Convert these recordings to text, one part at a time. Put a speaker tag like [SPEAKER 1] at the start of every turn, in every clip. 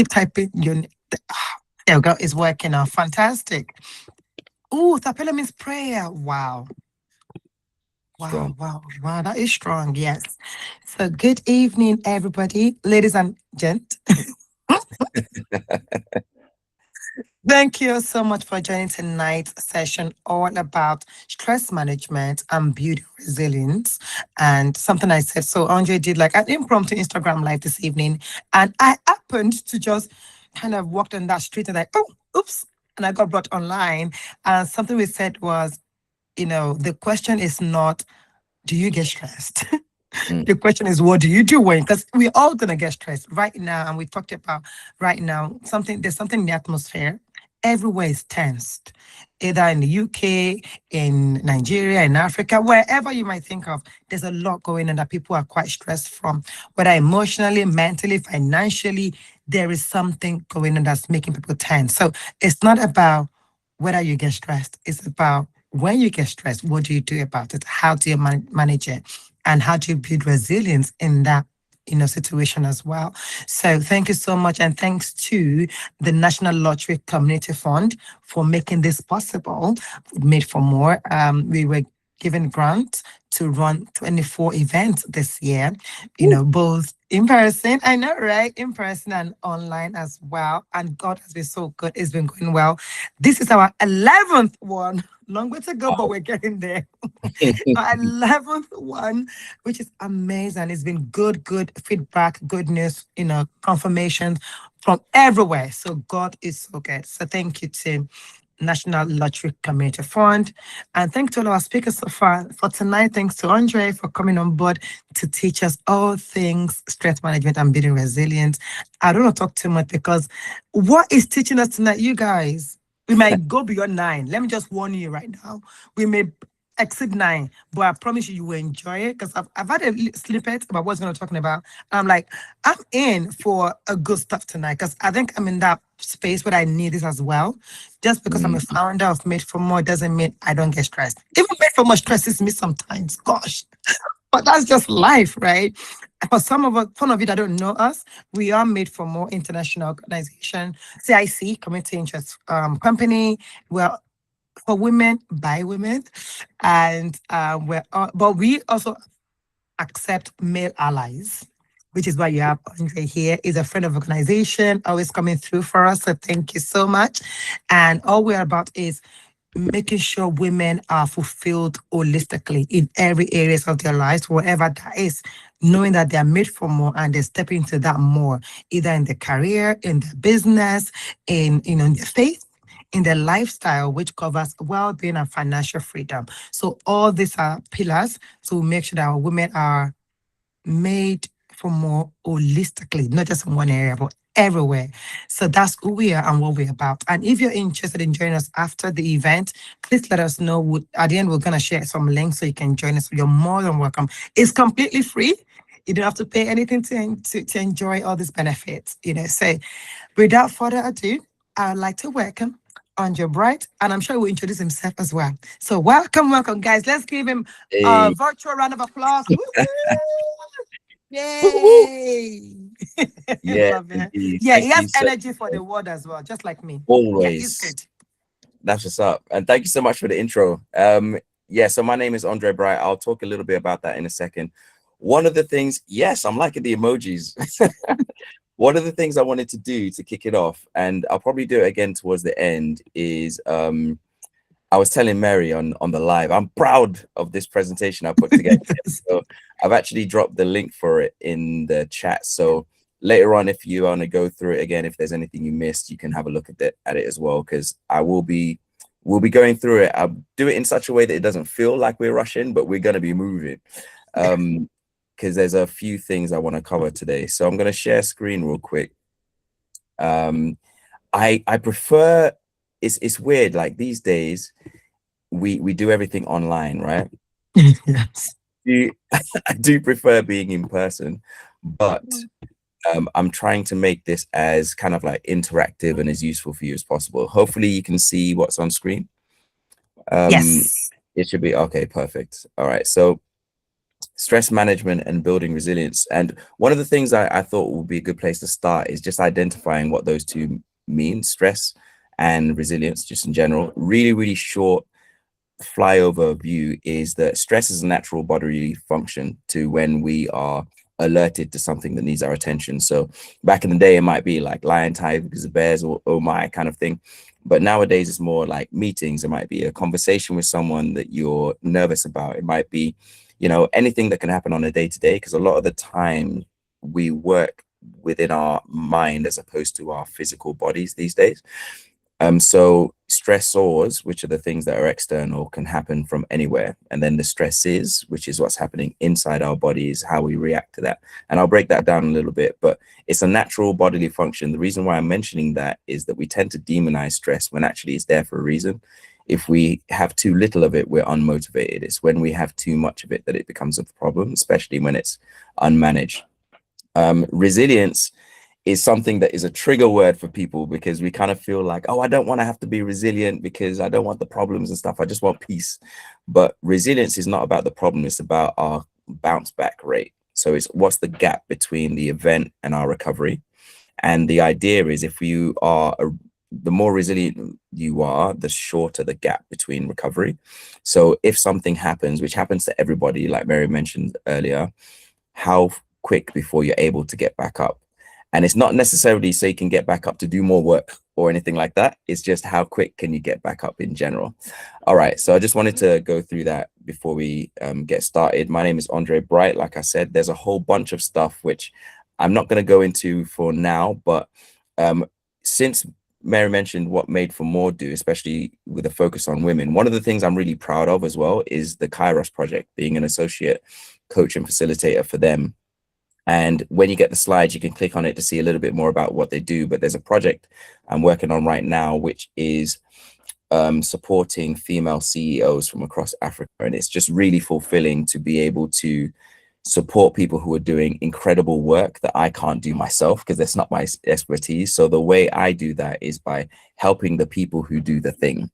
[SPEAKER 1] keep typing. There we go. It's working now. Fantastic. Oh, Tapela means prayer. Wow. Wow,
[SPEAKER 2] Strong.
[SPEAKER 1] wow, wow. That is strong. Yes. So, good evening, everybody, ladies and gent. Thank you so much for joining tonight's session all about stress management and building resilience. And something I said, so Andre did like an impromptu Instagram live this evening, and I happened to just kind of walked on that street and like, oh, oops, and I got brought online. And something we said was, the question is not, do you get stressed?
[SPEAKER 2] Mm.
[SPEAKER 1] The question is, what do you do when? Because we're all gonna get stressed right now, and we talked about right now there's something in the atmosphere. Everywhere is tensed, either in the UK, in Nigeria, in Africa, wherever you might think of. There's a lot going on that people are quite stressed from, whether emotionally, mentally, financially. There is something going on that's making people tense. So it's not about whether you get stressed. It's about when you get stressed, what do you do about it? How do you manage it? And how do you build resilience in that situation as well? So thank you so much, and thanks to the National Lottery Community Fund for making this possible. Made for More. We were given grant to run 24 events this year, both in person, I know, right? In person and online as well. And God has been so good. It's been going well. This is our 11th one. Long way to go, but
[SPEAKER 2] Wow.
[SPEAKER 1] we're getting there. Our 11th one, which is amazing. It's been good feedback, good news, confirmation from everywhere. So God is so good. So thank you to National Lottery Community Fund. And thanks to all our speakers so far for tonight. Thanks to Andre for coming on board to teach us all things stress management and building resilience. I don't want to talk too much because what is teaching us tonight, you guys, we might go beyond 9. Let me just warn you right now. We may exceed 9, but I promise you will enjoy it because I've had a snippet about what's going to be talking about. And I'm like, I'm in for a good stuff tonight because I think I'm in that space where I need this as well. Just because I'm a
[SPEAKER 2] Mm.
[SPEAKER 1] founder of Made for More doesn't mean I don't get stressed. Even Made for More stresses me sometimes. Gosh. But that's just life, right? For some of you that don't know us, we are Made for More international organization, CIC, Community Interest Company. We're for women by women, and but we also accept male allies, which is why you have Andre here. Is a friend of organization, always coming through for us. So thank you so much. And all we're about is making sure women are fulfilled holistically in every areas of their lives, wherever that is, knowing that they're made for more and they step into that more, either in their career, in their business, in their faith, in their lifestyle, which covers well-being and financial freedom. So all these are pillars to make sure that our women are made for more holistically, not just in one area, but everywhere. So that's who we are and what we're about. And if you're interested in joining us after the event, please let us know. At the end, we're going to share some links so you can join us. You're more than welcome. It's completely free. You don't have to pay anything to enjoy all these benefits. So without further ado, I'd like to welcome Andre Bright, and I'm sure he will introduce himself as well. So welcome, guys. Let's give him a
[SPEAKER 2] Hey.
[SPEAKER 1] virtual round of applause. Woohoo!
[SPEAKER 2] Woo-hoo.
[SPEAKER 1] Yay!
[SPEAKER 2] Yeah,
[SPEAKER 1] Love it.
[SPEAKER 2] indeed.
[SPEAKER 1] Yeah, he
[SPEAKER 2] Thank you
[SPEAKER 1] has
[SPEAKER 2] so
[SPEAKER 1] energy for the
[SPEAKER 2] much.
[SPEAKER 1] world as well, just like me. Yeah, he's
[SPEAKER 2] Always.
[SPEAKER 1] good.
[SPEAKER 2] That's what's up. And thank you so much for the intro. Yeah, so my name is Andre Bright. I'll talk a little bit about that in a second. One of the things, yes, I'm liking the emojis. One of the things I wanted to do to kick it off, and I'll probably do it again towards the end, is I was telling Mary on the live, I'm proud of this presentation I put together. So I've actually dropped the link for it in the chat. So later on, if you want to go through it again, if there's anything you missed, you can have a look at it as well, because we'll be going through it. I'll do it in such a way that it doesn't feel like we're rushing, but we're going to be moving. Because there's a few things I want to cover today. So I'm going to share screen real quick. I prefer, it's weird, like these days we do everything online, right?
[SPEAKER 1] Yes.
[SPEAKER 2] I do prefer being in person, but I'm trying to make this as kind of like interactive and as useful for you as possible. Hopefully you can see what's on screen.
[SPEAKER 1] Yes.
[SPEAKER 2] It should be okay. Perfect. All right. So stress management and building resilience. And one of the things I thought would be a good place to start is just identifying what those two mean, stress and resilience, just in general. Really, really short flyover view is that stress is a natural bodily function to when we are alerted to something that needs our attention. So back in the day, it might be like lion, tigers, bears, or oh my kind of thing. But nowadays it's more like meetings. It might be a conversation with someone that you're nervous about. It might be, you know, anything that can happen on a day-to-day, because a lot of the time we work within our mind as opposed to our physical bodies these days. So stressors, which are the things that are external, can happen from anywhere. And then the stresses, which is what's happening inside our bodies, how we react to that. And I'll break that down a little bit, but it's a natural bodily function. The reason why I'm mentioning that is that we tend to demonize stress when actually it's there for a reason. If we have too little of it, we're unmotivated. It's when we have too much of it that it becomes a problem, especially when it's unmanaged. Resilience is something that is a trigger word for people because we kind of feel like, oh, I don't want to have to be resilient because I don't want the problems and stuff. I just want peace. But resilience is not about the problem. It's about our bounce back rate. So it's what's the gap between the event and our recovery. And the idea is if you are, the more resilient you are, the shorter the gap between recovery. So if something happens, which happens to everybody, like Mary mentioned earlier, how quick before you're able to get back up? And it's not necessarily so you can get back up to do more work or anything like that. It's just how quick can you get back up in general. All right, so I just wanted to go through that before we get started. My name is Andre Bright. Like I said, there's a whole bunch of stuff which I'm not going to go into for now, but since Mary mentioned what Made for More do, especially with a focus on women, one of the things I'm really proud of as well is the Kairos Project, being an associate coach and facilitator for them. And when you get the slides, you can click on it to see a little bit more about what they do. But there's a project I'm working on right now, which is supporting female CEOs from across Africa. And it's just really fulfilling to be able to support people who are doing incredible work that I can't do myself because that's not my expertise. So the way I do that is by helping the people who do the thing.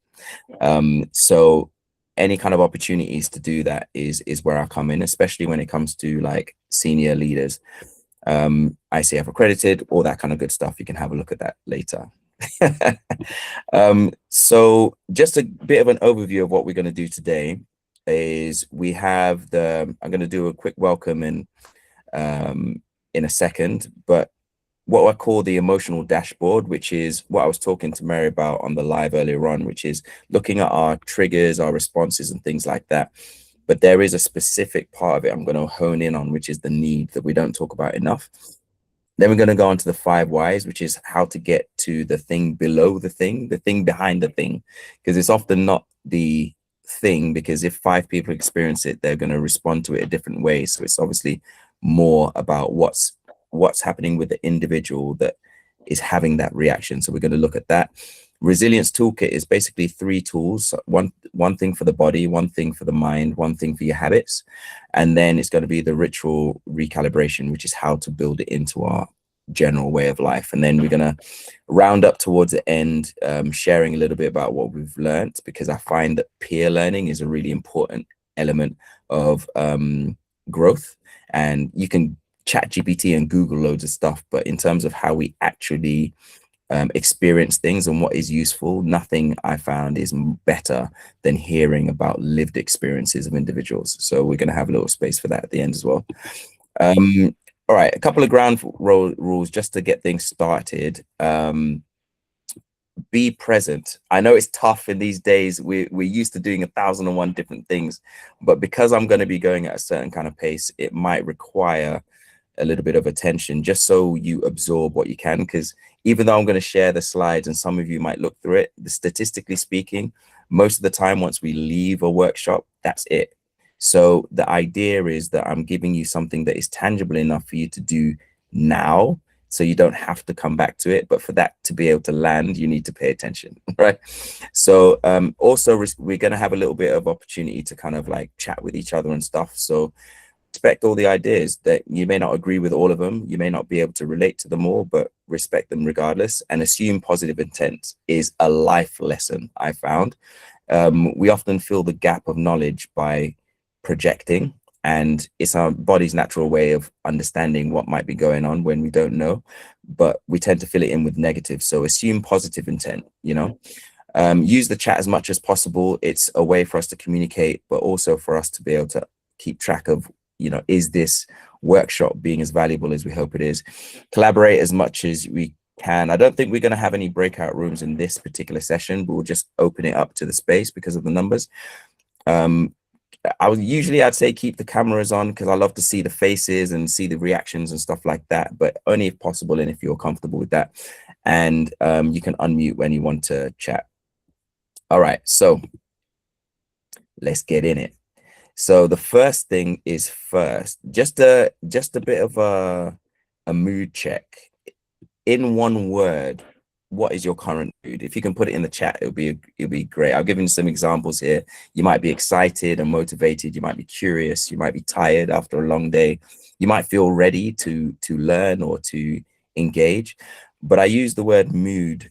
[SPEAKER 2] So any kind of opportunities to do that is where I come in, especially when it comes to like senior leaders, ICF accredited, all that kind of good stuff. You can have a look at that later. So just a bit of an overview of what we're going to do today is we have I'm going to do a quick welcome in a second, but what I call the emotional dashboard, which is what I was talking to Mary about on the live earlier on, which is looking at our triggers, our responses and things like that. But there is a specific part of it I'm going to hone in on, which is the need that we don't talk about enough. Then we're going to go on to the 5 whys, which is how to get to the thing below the thing behind the thing, because it's often not the thing, because if 5 people experience it, they're going to respond to it a different way. So it's obviously more about what's happening with the individual that is having that reaction. So we're going to look at that. Resilience toolkit is basically 3 tools, one thing for the body, one thing for the mind, one thing for your habits, and then it's going to be the ritual recalibration, which is how to build it into our general way of life. And then we're going to round up towards the end, sharing a little bit about what we've learned, because I find that peer learning is a really important element of growth. And you can chat GPT and Google loads of stuff, but in terms of how we actually experience things and what is useful, nothing I found is better than hearing about lived experiences of individuals. So we're going to have a little space for that at the end as well. All right, a couple of ground rules just to get things started. Be present. I know it's tough in these days. We're used to doing 1,001 different things, but because I'm going to be going at a certain kind of pace, it might require a little bit of attention just so you absorb what you can, because even though I'm going to share the slides and some of you might look through it, statistically speaking, most of the time once we leave a workshop, that's it. So the idea is that I'm giving you something that is tangible enough for you to do now, so you don't have to come back to it. But for that to be able to land, you need to pay attention, right? So also we're going to have a little bit of opportunity to kind of like chat with each other and stuff. So respect all the ideas. That you may not agree with all of them, you may not be able to relate to them all, but respect them regardless, and assume positive intent is a life lesson I found. We often fill the gap of knowledge by projecting, And it's our body's natural way of understanding what might be going on when we don't know, but we tend to fill it in with negative. So assume positive intent, you know. Use the chat as much as possible. It's a way for us to communicate, but also for us to be able to keep track of, you know, is this workshop being as valuable as we hope it is? Collaborate as much as we can. I don't think we're going to have any breakout rooms in this particular session, but we'll just open it up to the space because of the numbers. I'd say keep the cameras on because I love to see the faces and see the reactions and stuff like that, but only if possible and if you're comfortable with that. And you can unmute when you want to chat. All right, so let's get in it. So the first thing is just a bit of a mood check. In one word, what is your current mood? If you can put it in the chat, it'll be great. I'll give you some examples here. You might be excited and motivated. You might be curious. You might be tired after a long day. You might feel ready to learn or to engage. But I use the word mood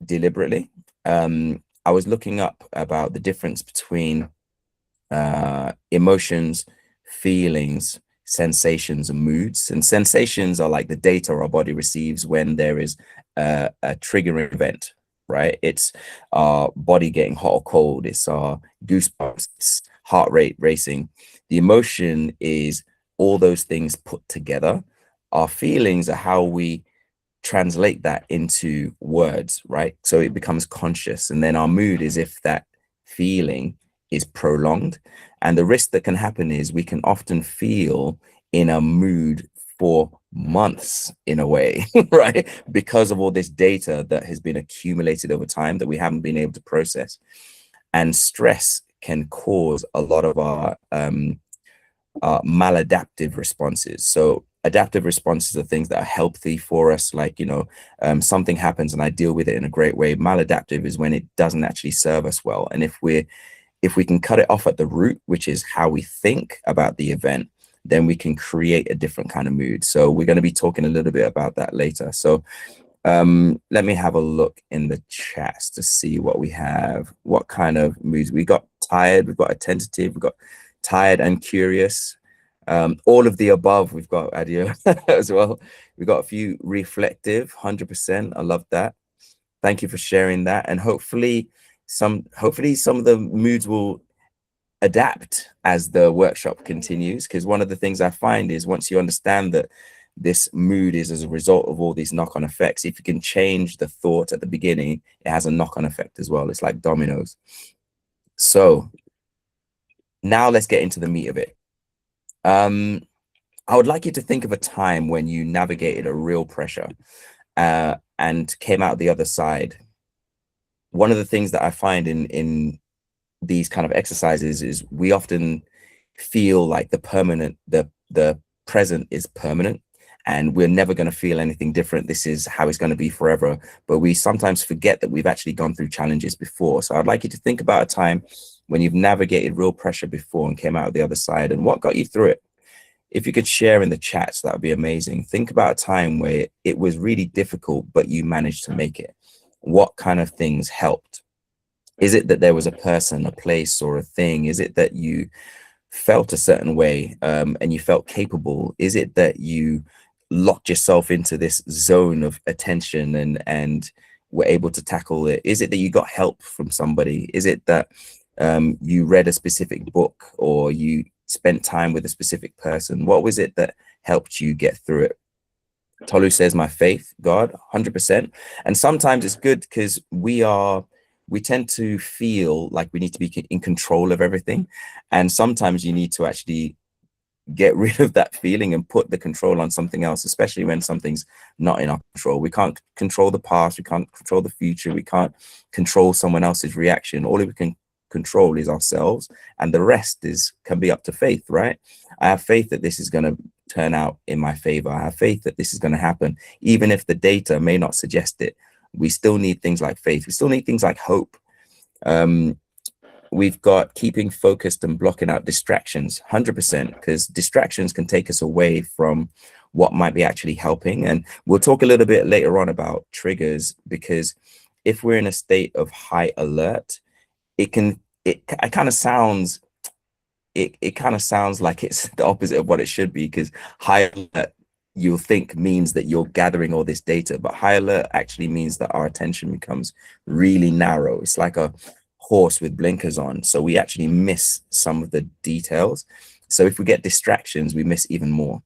[SPEAKER 2] deliberately. I was looking up about the difference between emotions, feelings, sensations, and moods. And sensations are like the data our body receives when there is a triggering event, right? It's our body getting hot or cold. It's our goosebumps, it's heart rate racing. The emotion is all those things put together. Our feelings are how we translate that into words, right? So it becomes conscious. And then our mood is if that feeling is prolonged. And the risk that can happen is we can often feel in a mood for months in a way, right? Because of all this data that has been accumulated over time that we haven't been able to process. And stress can cause a lot of our maladaptive responses. So adaptive responses are things that are healthy for us, like, you know, something happens and I deal with it in a great way. Maladaptive is when it doesn't actually serve us well. And if we can cut it off at the root, which is how we think about the event, then we can create a different kind of mood. So we're going to be talking a little bit about that later. So let me have a look in the chats to see what we have, what kind of moods. We got tired, we've got attentive, we've got tired and curious. All of the above, we've got Adio as well. We've got a few reflective, 100%. I love that. Thank you for sharing that. And hopefully some of the moods will adapt as the workshop continues, because one of the things I find is once you understand that this mood is as a result of all these knock-on effects, if you can change the thought at the beginning, it has a knock-on effect as well. It's like dominoes. So now let's get into the meat of it. I would like you to think of a time when you navigated a real pressure and came out the other side. One of the things that I find in these kind of exercises is we often feel like the present is permanent and we're never going to feel anything different. This is how it's going to be forever. But we sometimes forget that we've actually gone through challenges before. So I'd like you to think about a time when you've navigated real pressure before and came out the other side and what got you through it. If you could share in the chats, that would be amazing. Think about a time where it was really difficult, but you managed to make it. What kind of things helped? Is it that there was a person, a place, or a thing? Is it that you felt a certain way and you felt capable? Is it that you locked yourself into this zone of attention and were able to tackle it? Is it that you got help from somebody? Is it that you read a specific book or you spent time with a specific person? What was it that helped you get through it? Tolu says, my faith, God, 100%. And sometimes it's good because we tend to feel like we need to be in control of everything. And sometimes you need to actually get rid of that feeling and put the control on something else, especially when something's not in our control. We can't control the past. We can't control the future. We can't control someone else's reaction. All we can control is ourselves, and the rest can be up to faith, right? I have faith that this is going to turn out in my favor. I have faith that this is going to happen, even if the data may not suggest it. We still need things like faith. We still need things like hope. We've got keeping focused and blocking out distractions, 100%, because distractions can take us away from what might be actually helping. And we'll talk a little bit later on about triggers, because if we're in a state of high alert, it kind of sounds, it kind of sounds like it's the opposite of what it should be, because high alert you'll think means that you're gathering all this data, but high alert actually means that our attention becomes really narrow. It's like a horse with blinkers on, so we actually miss some of the details. So if we get distractions, we miss even more.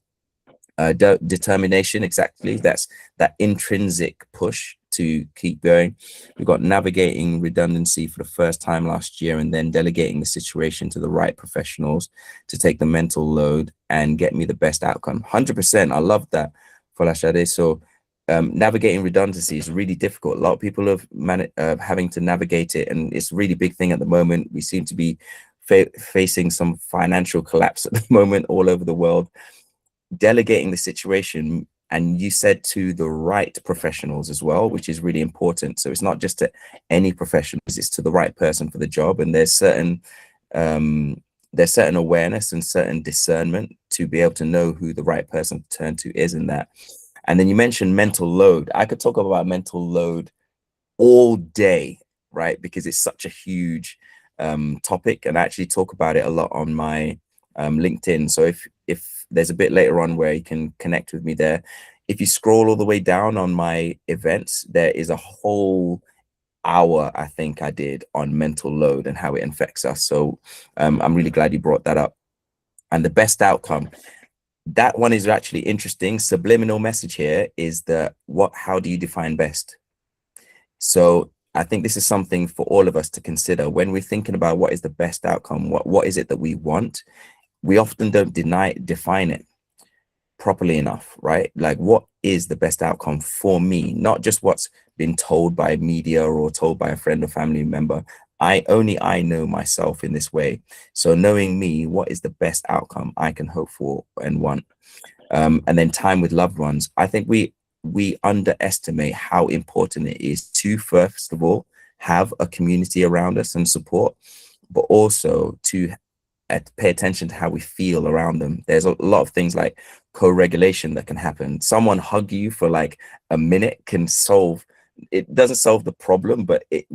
[SPEAKER 2] Determination, exactly, that's that intrinsic push to keep going. We've got navigating redundancy for the first time last year, and then delegating the situation to the right professionals to take the mental load and get me the best outcome. 100%. I love that, Folashade. So navigating redundancy is really difficult. A lot of people have having to navigate it, and it's a really big thing at the moment. We seem to be facing some financial collapse at the moment all over the world. Delegating the situation, and you said to the right professionals as well, which is really important. So it's not just to any professionals, it's to the right person for the job. And there's certain awareness and certain discernment to be able to know who the right person to turn to is in that. And then you mentioned mental load. I could talk about mental load all day, right? Because it's such a huge topic, and I actually talk about it a lot on my LinkedIn. So if there's a bit later on where you can connect with me there, if you scroll all the way down on my events, there is a whole hour I think I did on mental load and how it affects us. So I'm really glad you brought that up. And the best outcome, that one is actually interesting. Subliminal message here is that how do you define best? So I think this is something for all of us to consider when we're thinking about what is the best outcome. What is it that we want? We often don't define it properly enough, right? Like, what is the best outcome for me? Not just what's been told by media or told by a friend or family member. I know myself in this way. So knowing me, what is the best outcome I can hope for and want? And then time with loved ones. I think we underestimate how important it is to, first of all, have a community around us and support, but also to pay attention to how we feel around them. There's a lot of things like co-regulation that can happen. Someone hug you for like a minute can solve, it doesn't solve the problem, but it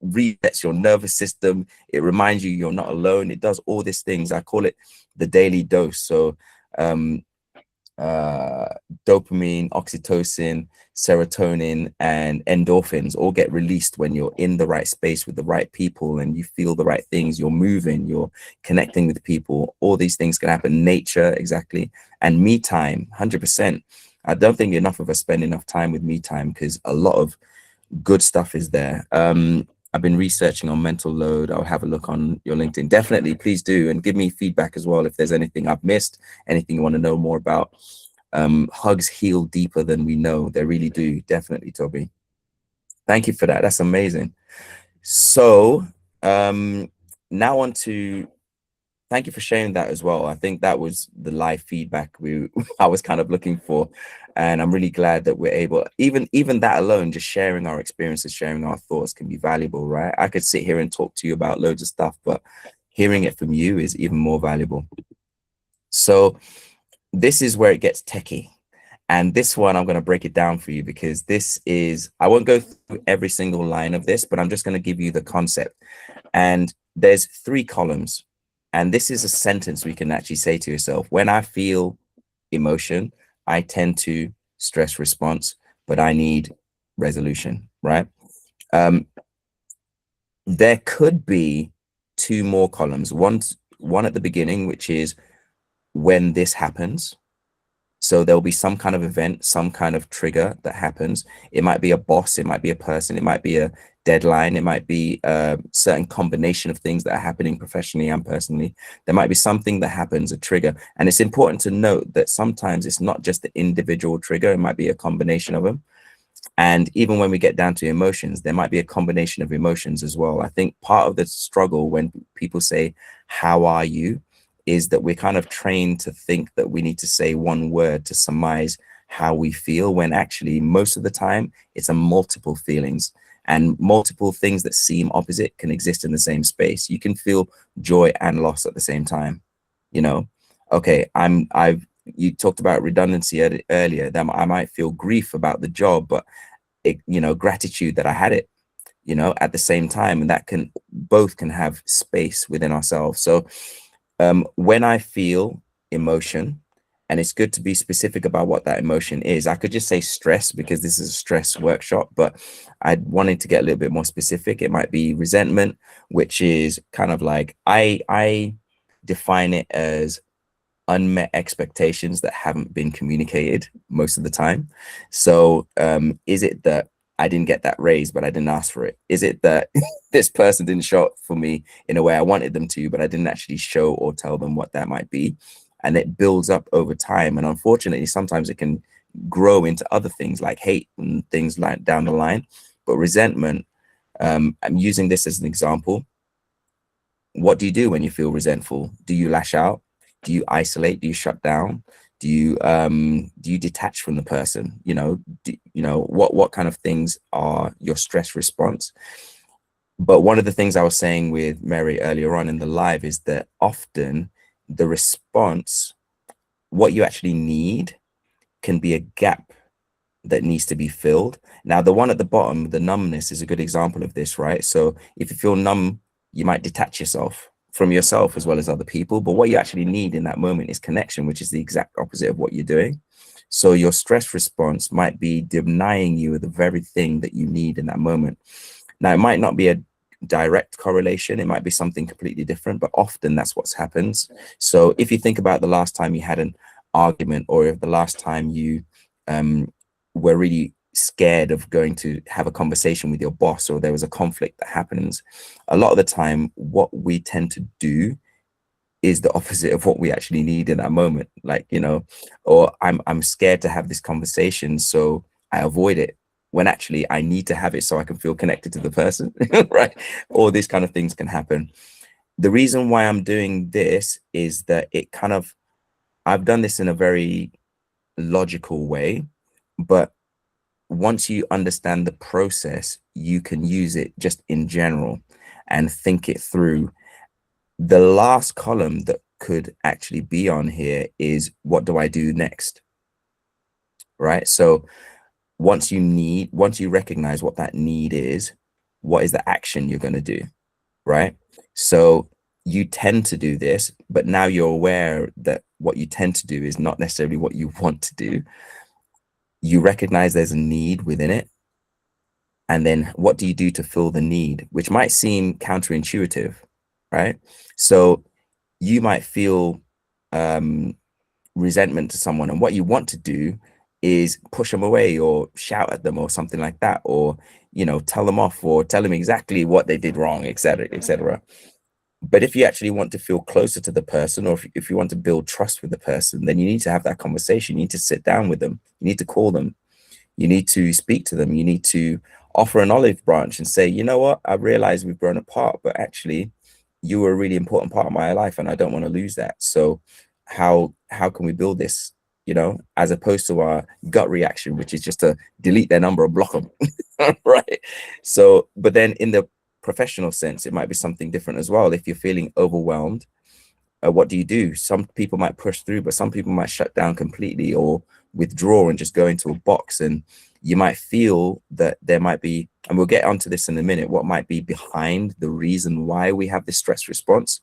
[SPEAKER 2] resets your nervous system. It reminds you you're not alone. It does all these things. I call it the daily dose. So dopamine, oxytocin, serotonin, and endorphins all get released when you're in the right space with the right people and you feel the right things. You're moving, you're connecting with people. All these things can happen. Nature, exactly. And me time, 100%. I don't think enough of us spend enough time with me time, because a lot of good stuff is there. I've been researching on mental load. I'll have a look on your LinkedIn. Definitely, please do, and give me feedback as well if there's anything I've missed, anything you want to know more about. Hugs heal deeper than we know. They really do. Definitely, Toby. Thank you for that. That's amazing. So now on to, thank you for sharing that as well. I think that was the live feedback I was kind of looking for. And I'm really glad that we're able, even that alone, just sharing our experiences, sharing our thoughts can be valuable, right? I could sit here and talk to you about loads of stuff, but hearing it from you is even more valuable. So this is where it gets techie. And this one, I'm going to break it down for you, because this is, I won't go through every single line of this, but I'm just going to give you the concept. And there's 3 columns. And this is a sentence we can actually say to yourself. When I feel emotion, I tend to stress response, but I need resolution, right? There could be 2 more columns. One at the beginning, which is when this happens. So there'll be some kind of event, some kind of trigger that happens. It might be a boss, it might be a person, it might be a deadline, it might be a certain combination of things that are happening professionally and personally. There might be something that happens, a trigger. And it's important to note that sometimes it's not just the individual trigger, it might be a combination of them. And even when we get down to emotions, there might be a combination of emotions as well. I think part of the struggle when people say, "How are you?" is that we're kind of trained to think that we need to say one word to surmise how we feel, when actually most of the time it's a multiple feelings, and multiple things that seem opposite can exist in the same space. You can feel joy and loss at the same time. You know, okay, you talked about redundancy earlier, that I might feel grief about the job, but gratitude that I had it, at the same time, and that both can have space within ourselves. So When I feel emotion, and it's good to be specific about what that emotion is. I could just say stress because this is a stress workshop, but I wanted to get a little bit more specific. It might be resentment, which is kind of like I define it as unmet expectations that haven't been communicated most of the time. So is it that I didn't get that raise, but I didn't ask for it? Is it that this person didn't show up for me in a way I wanted them to, but I didn't actually show or tell them what that might be? And it builds up over time. And unfortunately, sometimes it can grow into other things like hate and things like down the line. But resentment, I'm using this as an example. What do you do when you feel resentful? Do you lash out? Do you isolate? Do you shut down? Do you detach from the person? What kind of things are your stress response? But one of the things I was saying with Mary earlier on in the live is that often the response, what you actually need, can be a gap that needs to be filled. Now, the one at the bottom, the numbness, is a good example of this, right? So if you feel numb, you might detach yourself from yourself as well as other people. But what you actually need in that moment is connection, which is the exact opposite of what you're doing. So your stress response might be denying you the very thing that you need in that moment. Now, it might not be a direct correlation. It might be something completely different, but often that's what happens. So if you think about the last time you had an argument, or if the last time you were really scared of going to have a conversation with your boss, or there was a conflict that happens, a lot of the time what we tend to do is the opposite of what we actually need in that moment. Like, or I'm scared to have this conversation, so I avoid it, when actually I need to have it so I can feel connected to the person. Right? All these kind of things can happen. The reason why I'm doing this is that I've done this in a very logical way, but once you understand the process, you can use it just in general and think it through. The last column that could actually be on here is, what do I do next? Right? So once you recognize what that need is, what is the action you're going to do? Right? So you tend to do this, but now you're aware that what you tend to do is not necessarily what you want to do. You recognize there's a need within it. And then what do you do to fill the need, which might seem counterintuitive, right? So you might feel resentment to someone, and what you want to do is push them away or shout at them or something like that, or tell them off or tell them exactly what they did wrong, etc., etc. But if you actually want to feel closer to the person, or if you want to build trust with the person, then you need to have that conversation. You need to sit down with them. You need to call them. You need to speak to them. You need to offer an olive branch and say, you know what, I realize we've grown apart, but actually you were a really important part of my life and I don't want to lose that. So how can we build this, as opposed to our gut reaction, which is just to delete their number or block them. Right? So, but then in the professional sense, it might be something different as well. If you're feeling overwhelmed, what do you do? Some people might push through, but some people might shut down completely or withdraw and just go into a box. And you might feel that there might be, and we'll get onto this in a minute, what might be behind the reason why we have this stress response.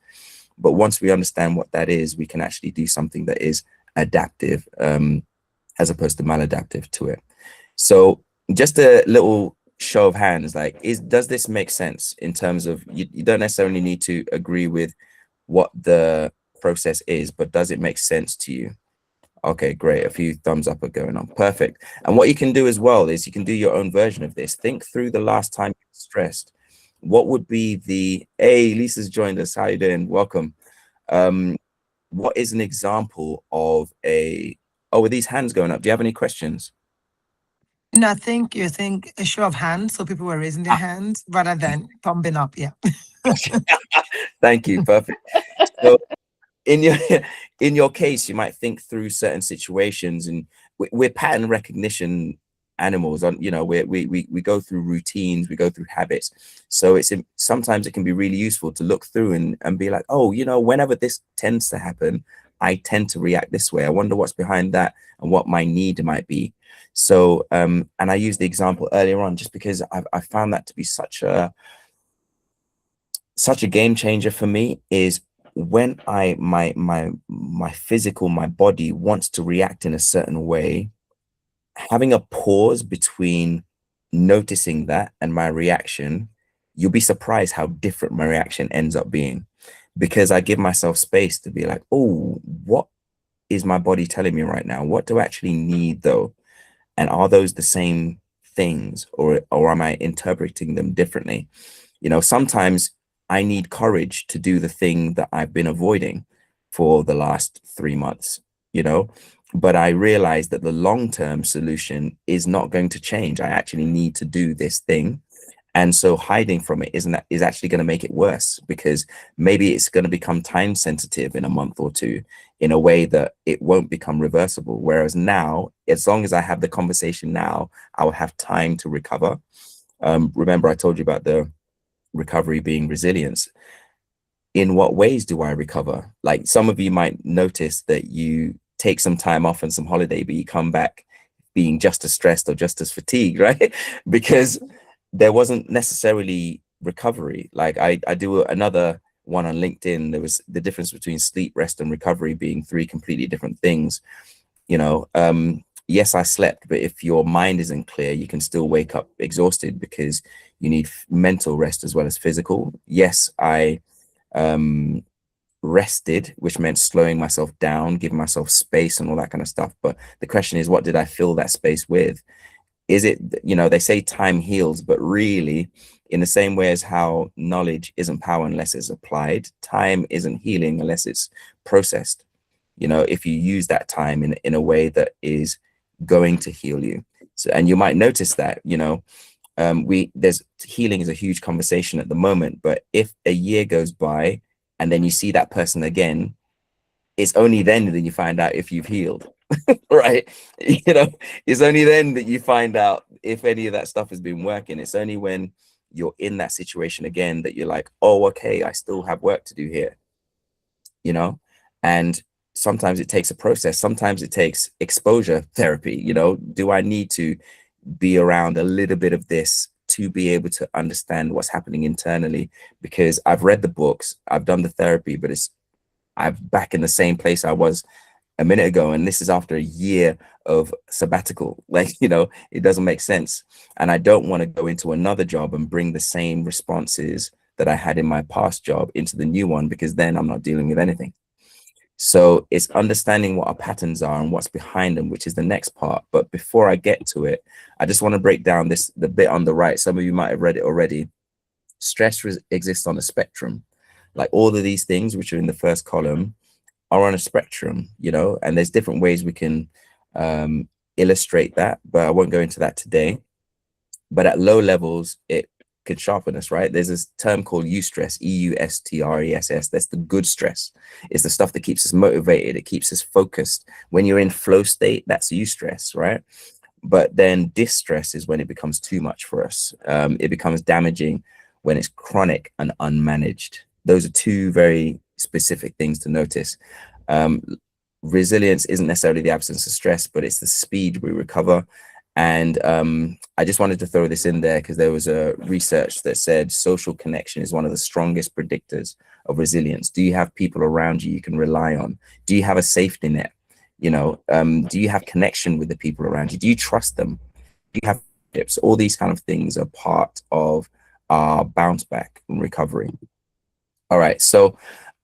[SPEAKER 2] But once we understand what that is, we can actually do something that is adaptive, as opposed to maladaptive to it. So just a little show of hands, like, does this make sense in terms of, you don't necessarily need to agree with what the process is, but does it make sense to you? Okay, great. A few thumbs up are going on. Perfect. And what you can do as well is you can do your own version of this. Think through the last time you were stressed. What would be hey, Lisa's joined us. How you doing? Welcome. What is an example of with these hands going up? Do you have any questions?
[SPEAKER 1] No, I think you think a show of hands, so people were raising their hands rather than thumbing up. Yeah.
[SPEAKER 2] Thank you. Perfect. So in your case, you might think through certain situations, and we're pattern recognition animals. On we go through routines, we go through habits. So sometimes it can be really useful to look through and be like, oh, whenever this tends to happen, I tend to react this way. I wonder what's behind that and what my need might be. So and I used the example earlier on just because I found that to be such a game changer for me, is when my physical, my body wants to react in a certain way, having a pause between noticing that and my reaction, you'll be surprised how different my reaction ends up being, because I give myself space to be like, oh, what is my body telling me right now? What do I actually need though? And are those the same things, or am I interpreting them differently? You know, sometimes I need courage to do the thing that I've been avoiding for the last 3 months, you know, but I realize that the long-term solution is not going to change. I actually need to do this thing. And so hiding from it is actually going to make it worse, because maybe it's going to become time sensitive in a month or two in a way that it won't become reversible. Whereas now, as long as I have the conversation now, I will have time to recover. Remember, I told you about the recovery being resilience. In what ways do I recover? Like, some of you might notice that you take some time off and some holiday, but you come back being just as stressed or just as fatigued, right? Because there wasn't necessarily recovery. Like, I do another one on LinkedIn. There was the difference between sleep, rest, and recovery being three completely different things. You know, yes, I slept, but if your mind isn't clear, you can still wake up exhausted, because you need mental rest as well as physical. Yes, I rested, which meant slowing myself down, giving myself space and all that kind of stuff. But the question is, what did I fill that space with? Is it, you know, they say time heals, but really, in the same way as how knowledge isn't power unless it's applied, time isn't healing unless it's processed. You know, if you use that time in a way that is going to heal you. So, and you might notice that, you know, there's healing is a huge conversation at the moment, but if a year goes by and then you see that person again, it's only then that you find out if you've healed. Right? You know, it's only then that you find out if any of that stuff has been working. It's only when you're in that situation again that you're like, oh, okay, I still have work to do here, you know. And sometimes it takes a process, sometimes it takes exposure therapy. You know, do I need to be around a little bit of this to be able to understand what's happening internally? Because I've read the books, I've done the therapy, but I'm back in the same place I was a minute ago, and this is after a year of sabbatical. Like, you know, it doesn't make sense. And I don't want to go into another job and bring the same responses that I had in my past job into the new one, because then I'm not dealing with anything. So it's understanding what our patterns are and what's behind them, which is the next part. But before I get to it, I just want to break down the bit on the right. Some of you might have read it already. Stress exists on a spectrum. Like, all of these things which are in the first column are on a spectrum, you know, and there's different ways we can illustrate that, but I won't go into that today. But at low levels, it could sharpen us, right? There's this term called eustress, eustress. That's the good stress. It's the stuff that keeps us motivated. It keeps us focused. When you're in flow state, that's eustress, right? But then distress is when it becomes too much for us. It becomes damaging when it's chronic and unmanaged. Those are two very specific things to notice. Resilience isn't necessarily the absence of stress, but it's the speed we recover. And I just wanted to throw this in there because there was a research that said social connection is one of the strongest predictors of resilience. Do you have people around you can rely on? Do you have a safety net? You know, do you have connection with the people around you? Do you trust them? Do you have tips? All these kind of things are part of our bounce back and recovery. All right, so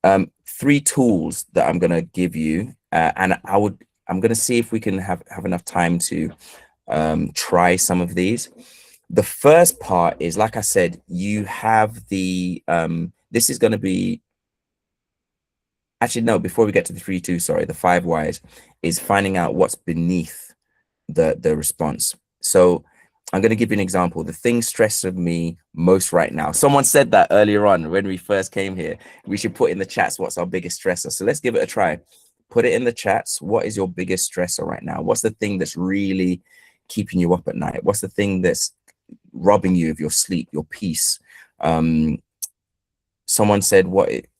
[SPEAKER 2] 3 tools that I'm going to give you, and I'm going to see if we can have enough time to try some of these. The first part is, like I said, you have the this is going to be, actually no, before we get to the 3 2, sorry, the 5 whys is finding out what's beneath the response. So I'm going to give you an example. The thing stressing me most right now. Someone said that earlier on when we first came here. We should put in the chats what's our biggest stressor. So let's give it a try. Put it in the chats. What is your biggest stressor right now? What's the thing that's really keeping you up at night? What's the thing that's robbing you of your sleep, your peace? Someone said,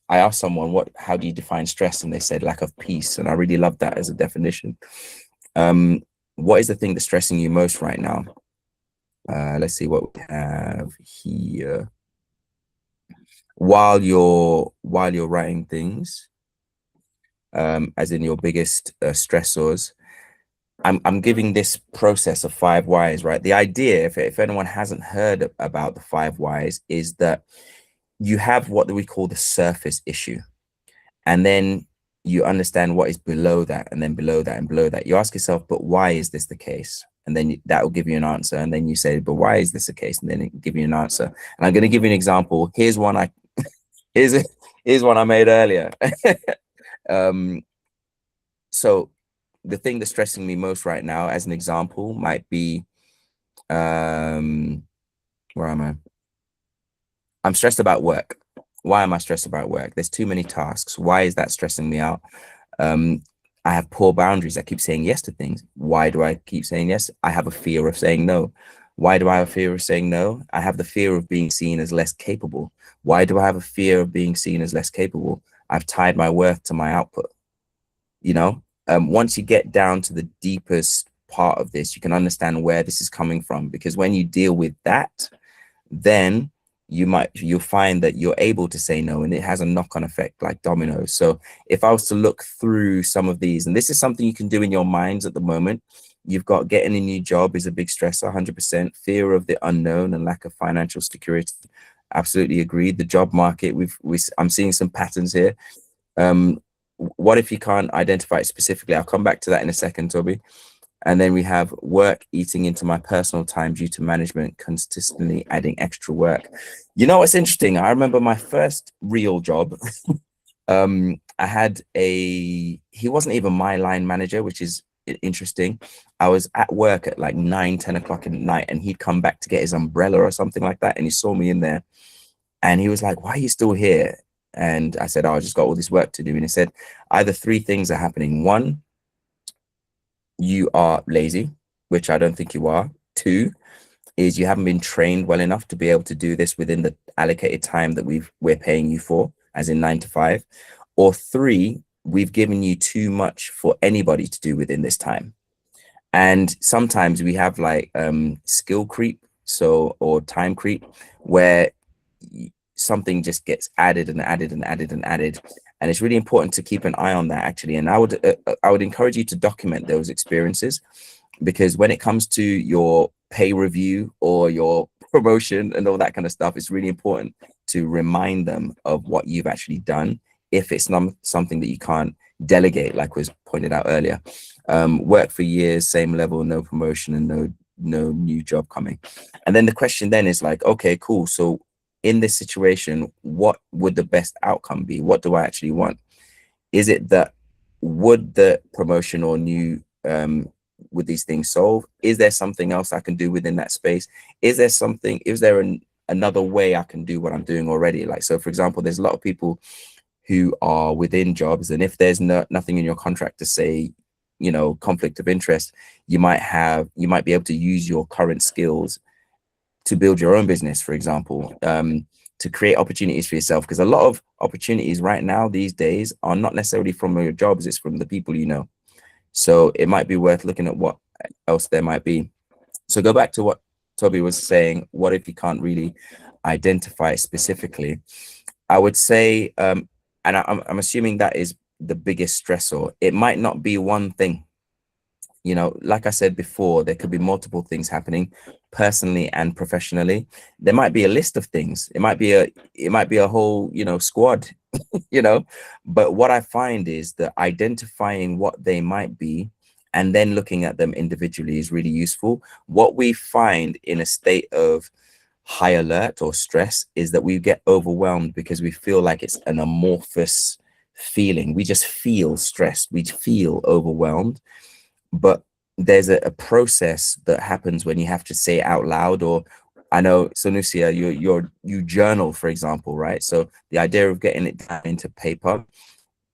[SPEAKER 2] I asked someone, how do you define stress? And they said lack of peace. And I really love that as a definition. What is the thing that's stressing you most right now? Let's see what we have here. while you're writing things, as in your biggest stressors. I'm giving this process of 5 whys, right? The idea, if anyone hasn't heard about the 5 whys, is that you have what we call the surface issue, and then you understand what is below that, and then below that, and below that. You ask yourself, but why is this the case? And then that will give you an answer. And then you say, but why is this the case? And then it will give you an answer. And I'm going to give you an example. Here's one here's one I made earlier. So the thing that's stressing me most right now, as an example, might be, where am I? I'm stressed about work. Why am I stressed about work? There's too many tasks. Why is that stressing me out? I have poor boundaries. I keep saying yes to things. Why do I keep saying yes? I have a fear of saying no. Why do I have a fear of saying no? I have the fear of being seen as less capable. Why do I have a fear of being seen as less capable? I've tied my worth to my output. Once you get down to the deepest part of this, you can understand where this is coming from, because when you deal with that, then you'll find that you're able to say no, and it has a knock-on effect like dominoes. So if I was to look through some of these, and this is something you can do in your minds at the moment, you've got getting a new job is a big stressor, 100%. Fear of the unknown and lack of financial security, absolutely agreed. The job market, I'm seeing some patterns here. What if you can't identify it specifically? I'll come back to that in a second, Toby. And then we have work eating into my personal time due to management consistently adding extra work. You know what's interesting? I remember my first real job. I had he wasn't even my line manager, which is interesting. I was at work at like 9-10 o'clock at night, and he'd come back to get his umbrella or something like that, and he saw me in there, and he was like, "Why are you still here?" And I said, "Oh, I just got all this work to do." And he said, either 3 things are happening. 1, you are lazy, which I don't think you are. 2 is you haven't been trained well enough to be able to do this within the allocated time that we're paying you for, as in 9 to 5. Or 3, we've given you too much for anybody to do within this time. And sometimes we have like skill creep, or time creep, where something just gets added and added and added and added. And it's really important to keep an eye on that, actually. And I would encourage you to document those experiences, because when it comes to your pay review or your promotion and all that kind of stuff, it's really important to remind them of what you've actually done, if it's not something that you can't delegate, like was pointed out earlier. Work for years, same level, no promotion, and no new job coming. And then the question then is like, okay, cool. So in this situation, what would the best outcome be? What do I actually want? Is it that would the promotion or new would these things solve? Is there something else I can do within that space? Is there another way I can do what I'm doing already? Like, so for example, there's a lot of people who are within jobs, and if there's nothing in your contract to say, conflict of interest, you might be able to use your current skills to build your own business, for example, to create opportunities for yourself. Because a lot of opportunities right now these days are not necessarily from your jobs, it's from the people you know. So it might be worth looking at what else there might be. So go back to what Toby was saying. What if you can't really identify it specifically? I would say, and I'm assuming that is the biggest stressor. It might not be one thing. Like I said before, there could be multiple things happening personally and professionally. There might be a list of things. It might be a whole, squad, but what I find is that identifying what they might be and then looking at them individually is really useful. What we find in a state of high alert or stress is that we get overwhelmed because we feel like it's an amorphous feeling. We just feel stressed. We feel overwhelmed. But there's a process that happens when you have to say it out loud. Or I know, Sanusia, you journal, for example, right? So the idea of getting it down into paper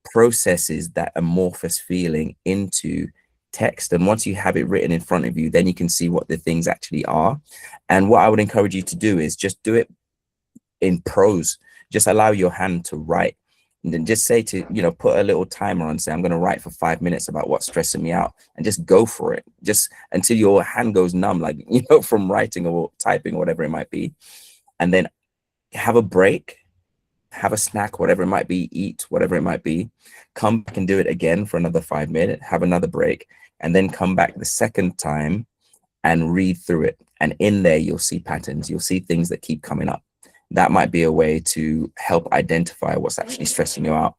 [SPEAKER 2] processes that amorphous feeling into text. And once you have it written in front of you, then you can see what the things actually are. And what I would encourage you to do is just do it in prose. Just allow your hand to write. And then just say put a little timer on, say, I'm going to write for 5 minutes about what's stressing me out, and just go for it, just until your hand goes numb, like, from writing or typing or whatever it might be. And then have a break, have a snack, whatever it might be, eat, whatever it might be, come back and do it again for another 5 minutes, have another break, and then come back the second time and read through it. And in there, you'll see patterns, you'll see things that keep coming up. That might be a way to help identify what's actually stressing you out.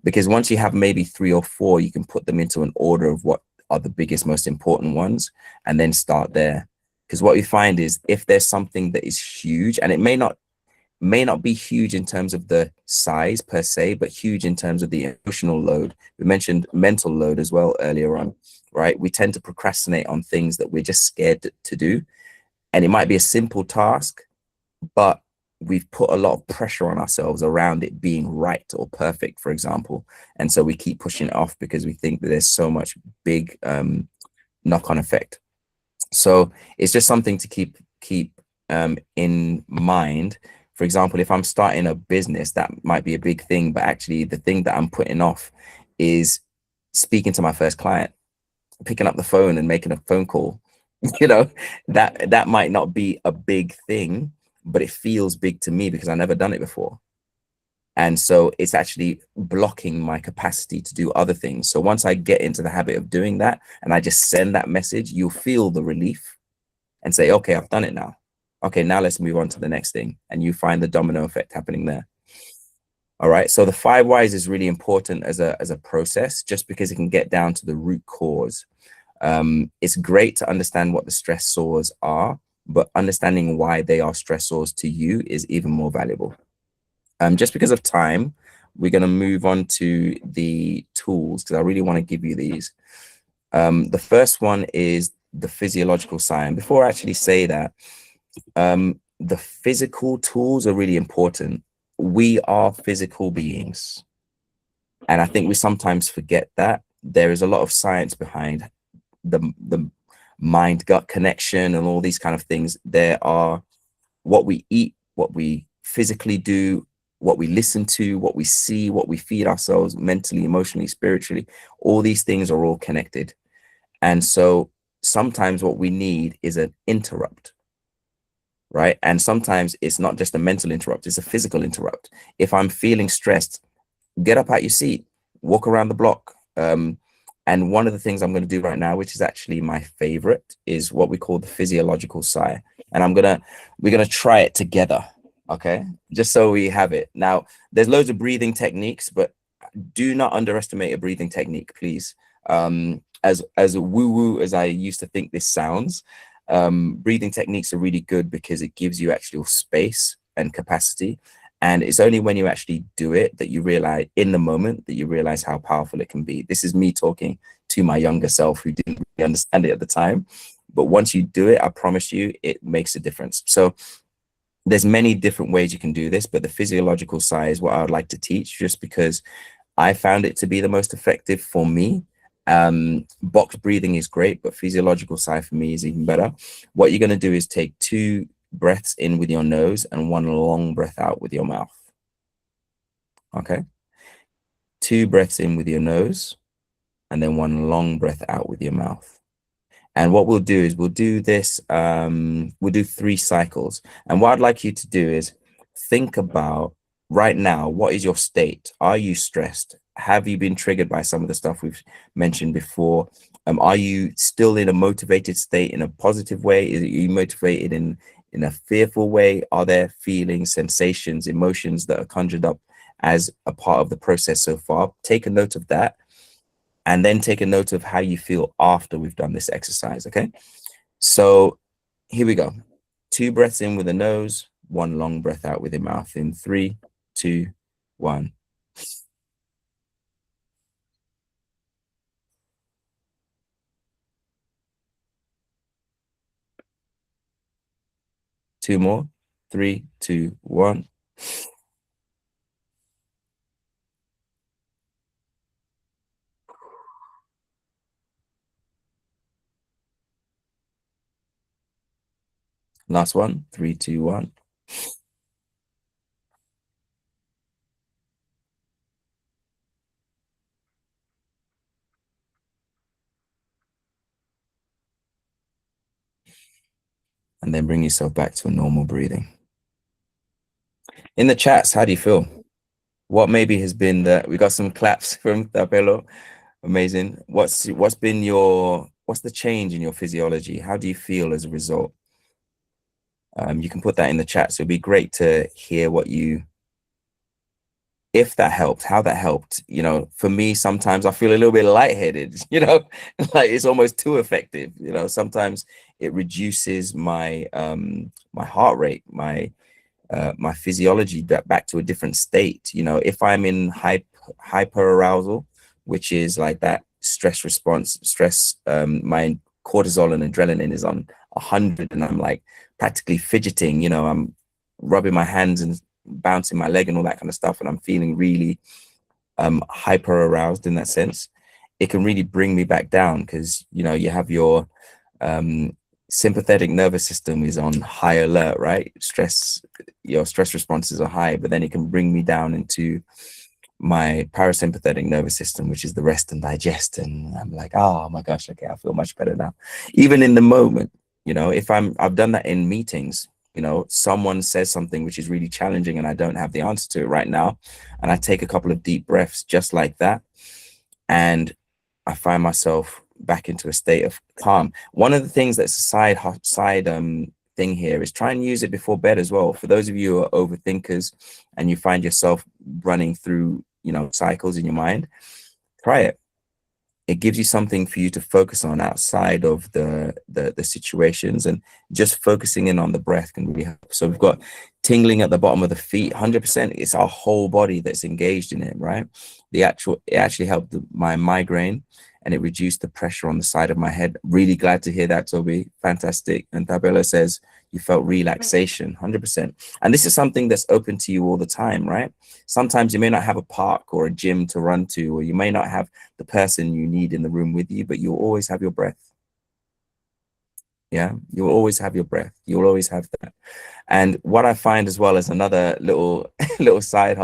[SPEAKER 2] Because once you have maybe 3 or 4, you can put them into an order of what are the biggest, most important ones, and then start there. Because what we find is if there's something that is huge, and it may not be huge in terms of the size per se, but huge in terms of the emotional load. We mentioned mental load as well earlier on, right? We tend to procrastinate on things that we're just scared to do. And it might be a simple task, but we've put a lot of pressure on ourselves around it being right or perfect, for example. And so we keep pushing it off because we think that there's so much big knock-on effect. So it's just something to keep in mind. For example, if I'm starting a business, that might be a big thing, but actually the thing that I'm putting off is speaking to my first client, picking up the phone and making a phone call. You know, that might not be a big thing, but it feels big to me because I've never done it before. And so it's actually blocking my capacity to do other things. So once I get into the habit of doing that and I just send that message, you'll feel the relief and say, okay, I've done it now. Okay, now let's move on to the next thing. And you find the domino effect happening there. All right. So the 5 whys is really important as a process, just because it can get down to the root cause. It's great to understand what the stressors are, but understanding why they are stressors to you is even more valuable. Just because of time, we're going to move on to the tools because I really want to give you these. The first one is the physiological sign. Before I actually say that, the physical tools are really important. We are physical beings. And I think we sometimes forget that there is a lot of science behind the mind-gut connection and all these kind of things. There are what we eat, what we physically do, what we listen to, what we see, what we feed ourselves mentally, emotionally, spiritually. All these things are all connected. And so sometimes what we need is an interrupt, right? And sometimes it's not just a mental interrupt, it's a physical interrupt. If I'm feeling stressed, get up out your seat, walk around the block. And one of the things I'm going to do right now, which is actually my favorite, is what we call the physiological sigh. And we're gonna try it together, okay? Just so we have it. Now, there's loads of breathing techniques, but do not underestimate a breathing technique, please. As woo-woo as I used to think this sounds, breathing techniques are really good because it gives you actual space and capacity. And it's only when you actually do it that you realize in the moment that you realize how powerful it can be. This is me talking to my younger self who didn't really understand it at the time. But once you do it, I promise you, it makes a difference. So there's many different ways you can do this, but the physiological side is what I would like to teach just because I found it to be the most effective for me. Box breathing is great, but physiological side for me is even better. What you're going to do is take 2 breaths in with your nose and 1 long breath out with your mouth. Okay. 2 breaths in with your nose and then 1 long breath out with your mouth. And what we'll do is we'll do this, we'll do 3 cycles. And what I'd like you to do is think about right now, what is your state? Are you stressed? Have you been triggered by some of the stuff we've mentioned before? Are you still in a motivated state in a positive way? Are you motivated in a fearful way? Are there feelings, sensations, emotions that are conjured up as a part of the process so far? Take a note of that. And then take a note of how you feel after we've done this exercise, okay? So here we go. 2 breaths in with the nose, 1 long breath out with your mouth in 3, 2, 1. Two more. 3, 2, 1. Last one. 3, 2, 1. And then bring yourself back to a normal breathing. In the chats, how do you feel? What maybe has been that we got some claps from Tapelo. Amazing. What's been your what's the change in your physiology? How do you feel as a result? You can put that in the chat. So it'd be great to hear what you, if that helped, how that helped. You know, for me, sometimes I feel a little bit lightheaded, you know, like it's almost too effective. You know, sometimes it reduces my my heart rate, my physiology back to a different state. You know, if I'm in hyper arousal, which is like that stress response, my cortisol and adrenaline is on 100, and I'm like practically fidgeting. You know, I'm rubbing my hands and bouncing my leg and all that kind of stuff, and I'm feeling really hyper aroused in that sense. It can really bring me back down because, you know, you have your sympathetic nervous system is on high alert, right? Your stress responses are high, but then it can bring me down into my parasympathetic nervous system, which is the rest and digest. And I'm like, oh my gosh, okay, I feel much better now. Even in the moment, you know, if I've done that in meetings, you know, someone says something which is really challenging and I don't have the answer to it right now. And I take a couple of deep breaths just like that. And I find myself back into a state of calm. One of the things that's a side thing here is try and use it before bed as well. For those of you who are overthinkers and you find yourself running through, you know, cycles in your mind, try it. It gives you something for you to focus on outside of the situations, and just focusing in on the breath can really help. So we've got tingling at the bottom of the feet, 100%. It's our whole body that's engaged in it, right? It actually helped my migraine, and it reduced the pressure on the side of my head. Really glad to hear that, Toby. Fantastic. And Tabella says you felt relaxation, 100%. And this is something that's open to you all the time, right? Sometimes you may not have a park or a gym to run to, or you may not have the person you need in the room with you, but you'll always have your breath. Yeah, you'll always have your breath. You'll always have that. And what I find as well as another little little side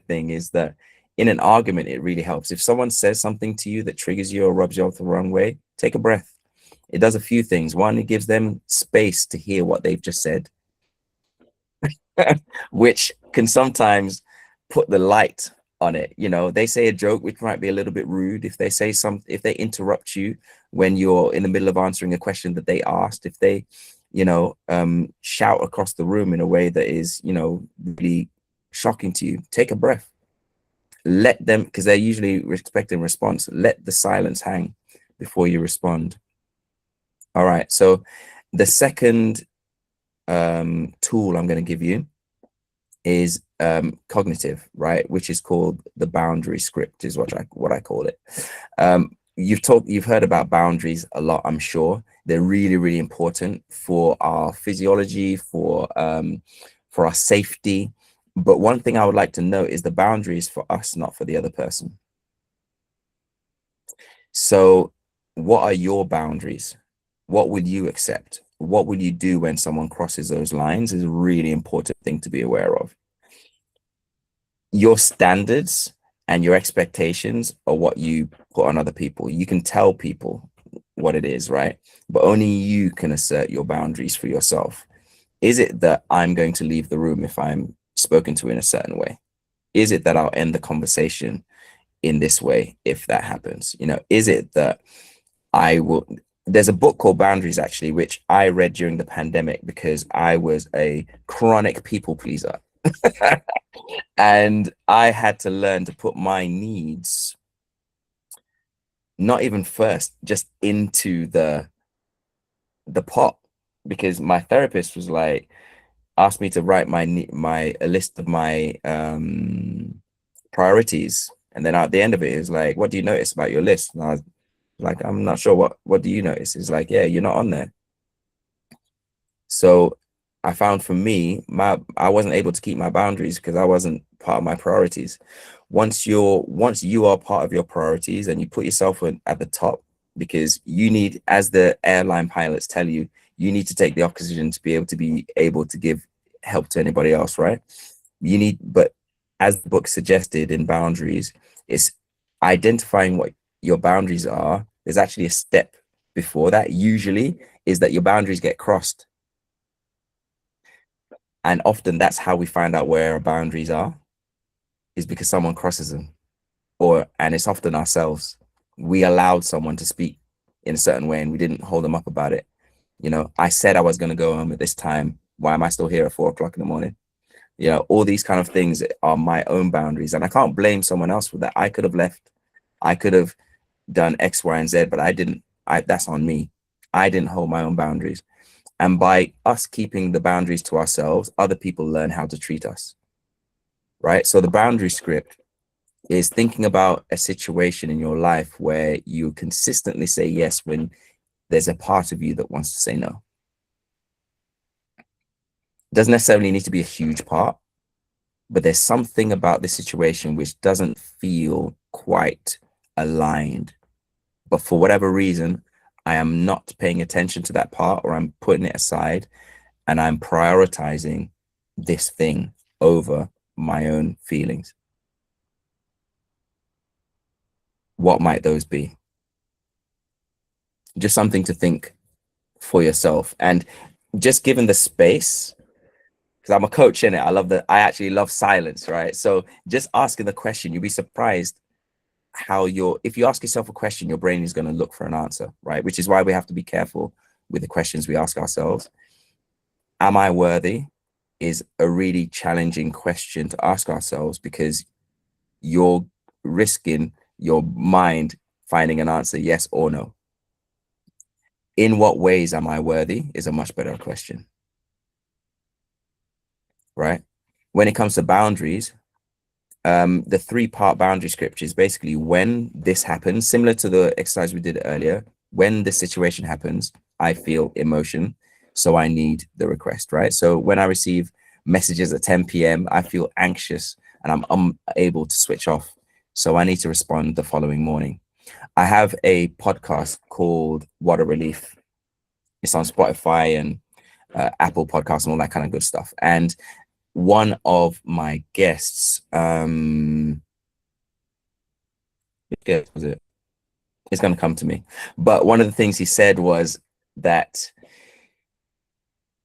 [SPEAKER 2] thing is that in an argument, it really helps. If someone says something to you that triggers you or rubs you off the wrong way, take a breath. It does a few things. One, it gives them space to hear what they've just said, which can sometimes put the light on it. You know, they say a joke which might be a little bit rude. If they say if they interrupt you when you're in the middle of answering a question that they asked, if they, you know, shout across the room in a way that is, you know, really shocking to you, take a breath. Let them, because they're usually expecting response, let the silence hang before you respond. All right, so the second tool I'm going to give you is cognitive, right, which is called the boundary script, is what I call it. You've heard about boundaries a lot, I'm sure. They're really, really important for our physiology, for our safety. But one thing I would like to note is the boundaries for us, not for the other person. So what are your boundaries? What will you accept? What will you do when someone crosses those lines is a really important thing to be aware of. Your standards and your expectations are what you put on other people. You can tell people what it is, right? But only you can assert your boundaries for yourself. Is it that I'm going to leave the room if I'm spoken to in a certain way? Is it that I'll end the conversation in this way if that happens? You know, is it that I will? There's a book called Boundaries, actually, which I read during the pandemic because I was a chronic people pleaser. And I had to learn to put my needs, not even first, just into the pot, because my therapist was like, asked me to write a list of my priorities, and then at the end of it is like, what do you notice about your list? And I was like, I'm not sure. What do you notice? It's like, yeah, you're not on there. So I found for me, I wasn't able to keep my boundaries because I wasn't part of my priorities. Once you are part of your priorities and you put yourself at the top, because you need, as the airline pilots tell you, you need to take the oxygen to be able to give help to anybody else, right? But as the book suggested in Boundaries, it's identifying what your boundaries are. There's actually a step before that, usually, is that your boundaries get crossed. And often that's how we find out where our boundaries are. is because someone crosses them, and it's often ourselves. We allowed someone to speak in a certain way and we didn't hold them up about it. You know, I said I was going to go home at this time. Why am I still here at 4 o'clock in the morning? You know, all these kind of things are my own boundaries, and I can't blame someone else for that. I could have left. I could have done X, Y, and Z, but I didn't. That's on me. I didn't hold my own boundaries. And by us keeping the boundaries to ourselves, other people learn how to treat us. Right? So the boundary script is thinking about a situation in your life where you consistently say yes when there's a part of you that wants to say no. Doesn't necessarily need to be a huge part, but there's something about this situation which doesn't feel quite aligned. But for whatever reason, I am not paying attention to that part, or I'm putting it aside, and I'm prioritizing this thing over my own feelings. What might those be? Just something to think for yourself. And just given the space, because I'm a coach in it, I actually love silence, right? So just asking the question, you'll be surprised how if you ask yourself a question, your brain is going to look for an answer, right? Which is why we have to be careful with the questions we ask ourselves. Am I worthy is a really challenging question to ask ourselves, because you're risking your mind finding an answer, yes or no. In what ways am I worthy is a much better question, right? When it comes to boundaries, the 3-part boundary script is basically when this happens, similar to the exercise we did earlier. When this situation happens, I feel emotion, so I need the request, right? So when I receive messages at 10 p.m., I feel anxious and I'm unable to switch off, so I need to respond the following morning. I have a podcast called What a Relief. It's on Spotify and Apple Podcasts and all that kind of good stuff. And one of my guests, was it? It's going to come to me. But one of the things he said was that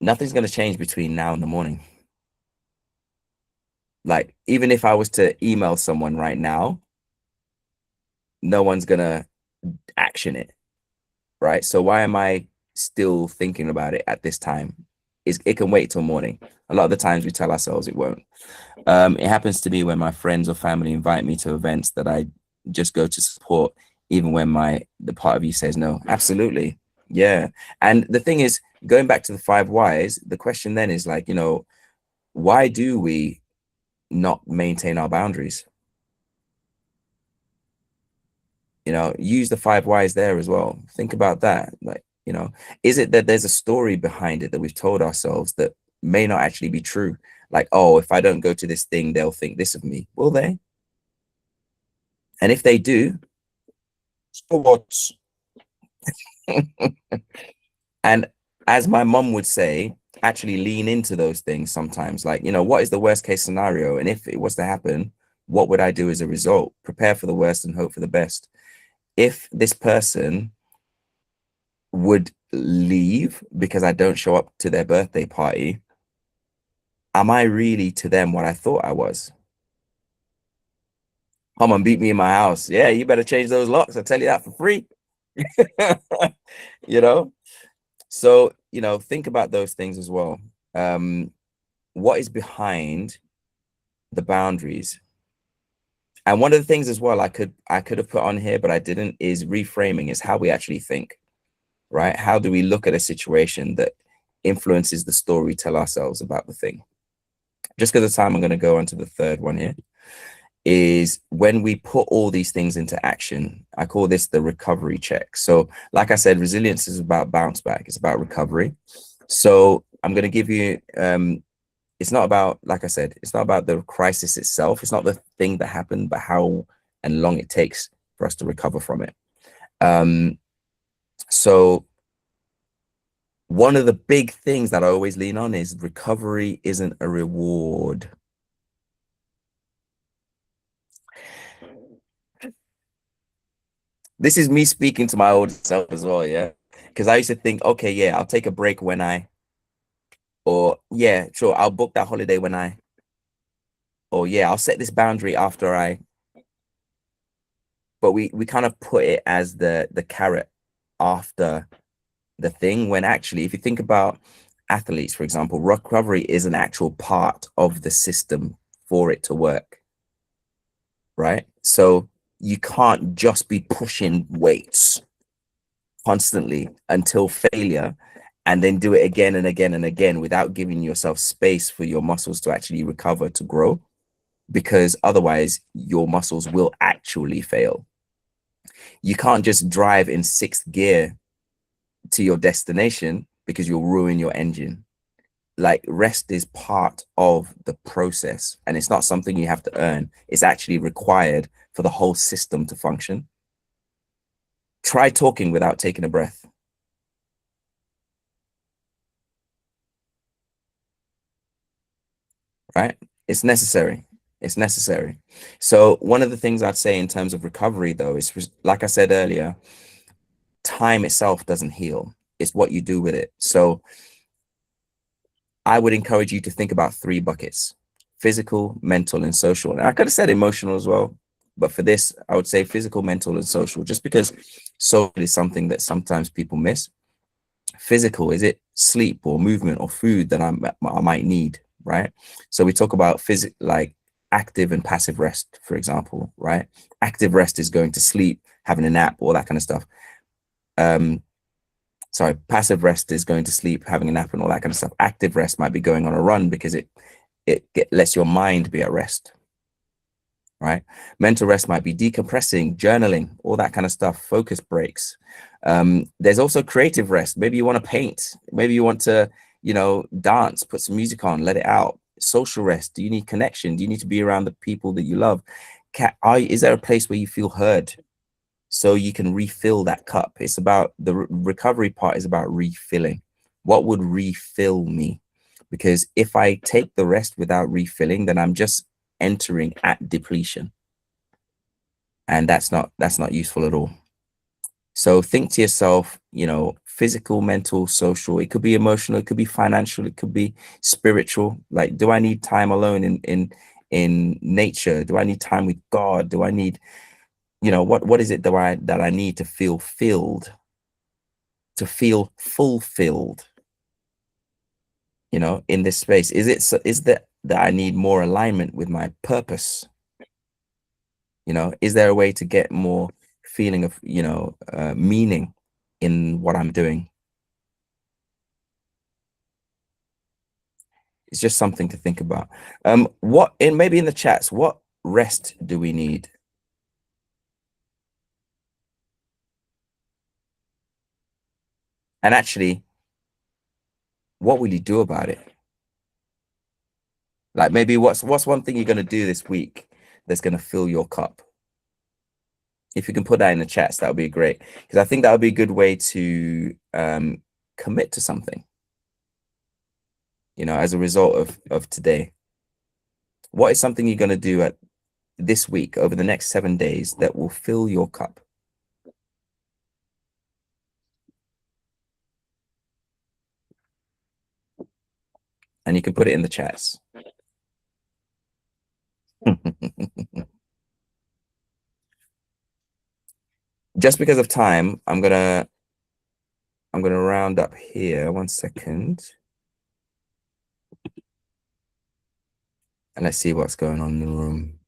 [SPEAKER 2] nothing's going to change between now and the morning. Like, even if I was to email someone right now, no one's going to action it, right? So why am I still thinking about it at this time? It can wait till morning. A lot of the times we tell ourselves it won't. It happens to me when my friends or family invite me to events that I just go to support, even when the part of you says no. Absolutely. Yeah. And the thing is, going back to the 5 whys, the question then is like, why do we not maintain our boundaries? Use the 5 whys there as well. Think about that. Like, is it that there's a story behind it that we've told ourselves that may not actually be true? Like, oh, if I don't go to this thing, they'll think this of me. Will they? And if they do, so what? And as my mom would say, actually lean into those things sometimes. Like, what is the worst case scenario? And if it was to happen, what would I do as a result? Prepare for the worst and hope for the best. If this person would leave because I don't show up to their birthday party, am I really to them what I thought I was? Come and beat me in my house. Yeah, you better change those locks. I tell you that for free. So, think about those things as well. What is behind the boundaries? And one of the things as well I could have put on here, but I didn't, is reframing, is how we actually think, right? How do we look at a situation that influences the story we tell ourselves about the thing? Just because of time, I'm going to go on to the 3rd one here, is when we put all these things into action. I call this the recovery check. So like I said, resilience is about bounce back. It's about recovery. So I'm going to give you, it's not about, like I said, it's not about the crisis itself. It's not the thing that happened, but how and long it takes for us to recover from it. So one of the big things that I always lean on is recovery isn't a reward. This is me speaking to my old self as well, yeah? Because I used to think, okay, yeah, I'll take a break when yeah, sure, I'll book that holiday when or yeah, I'll set this boundary after I, but we kind of put it as the carrot after the thing, when actually, if you think about athletes, for example, recovery is an actual part of the system for it to work, right? So you can't just be pushing weights constantly until failure and then do it again and again and again without giving yourself space for your muscles to actually recover, to grow, because otherwise your muscles will actually fail. You can't just drive in sixth gear to your destination because you'll ruin your engine. Like, rest is part of the process, and it's not something you have to earn. It's actually required for the whole system to function. Try talking without taking a breath. Right? It's necessary. It's necessary. So one of the things I'd say in terms of recovery, though, is, like I said earlier, time itself doesn't heal. It's what you do with it. So I would encourage you to think about three buckets: physical, mental, and social. And I could have said emotional as well, but for this, I would say physical, mental, and social, just because social is something that sometimes people miss. Physical, is it sleep or movement or food that I might need, right? So we talk about like active and passive rest, for example, right? Active rest is going to sleep, having a nap, all that kind of stuff. Sorry, passive rest is going to sleep, having a nap, and all that kind of stuff. Active rest might be going on a run because it lets your mind be at rest, right? Mental rest might be decompressing, journaling, all that kind of stuff, focus breaks. There's also creative rest. Maybe you want to paint, maybe you want to, dance, put some music on, let it out. Social rest, do you need connection? Do you need to be around the people that you love? Is there a place where you feel heard, so you can refill that cup? It's about the recovery part is about refilling. What would refill me? Because if I take the rest without refilling, then I'm just entering at depletion, and that's not useful at all. So think to yourself, physical, mental, social. It could be emotional, it could be financial, it could be spiritual. Like, do I need time alone in nature? Do I need time with God? Do I need, what is it that I need to feel filled, to feel fulfilled, in this space? Is that I need more alignment with my purpose? Is there a way to get more feeling of, meaning in what I'm doing? It's just something to think about. Maybe in the chats, what rest do we need? And actually, what will you do about it? Like, maybe what's one thing you're going to do this week that's going to fill your cup? If you can put that in the chats, that would be great, because I think that would be a good way to commit to something, as a result of today. What is something you're going to do this week, over the next 7 days, that will fill your cup? And you can put it in the chats. Just because of time, I'm gonna round up here. 1 second. And let's see what's going on in the room.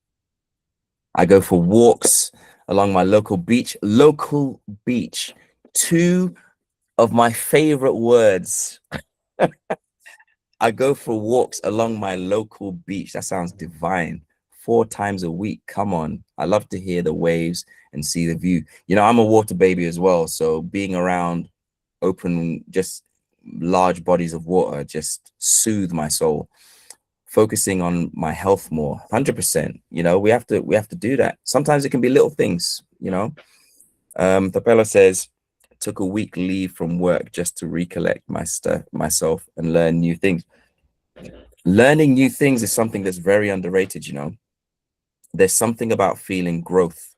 [SPEAKER 2] I go for walks along my local beach. Local beach. Two of my favorite words. I go for walks along my local beach. That sounds divine. 4 times a week. Come on. I love to hear the waves and see the view. I'm a water baby as well. So being around open, just large bodies of water just soothe my soul. Focusing on my health more, 100%. We have to do that. Sometimes it can be little things. Tapela says, took a week leave from work just to recollect myself and learn new things. Learning new things is something that's very underrated. There's something about feeling growth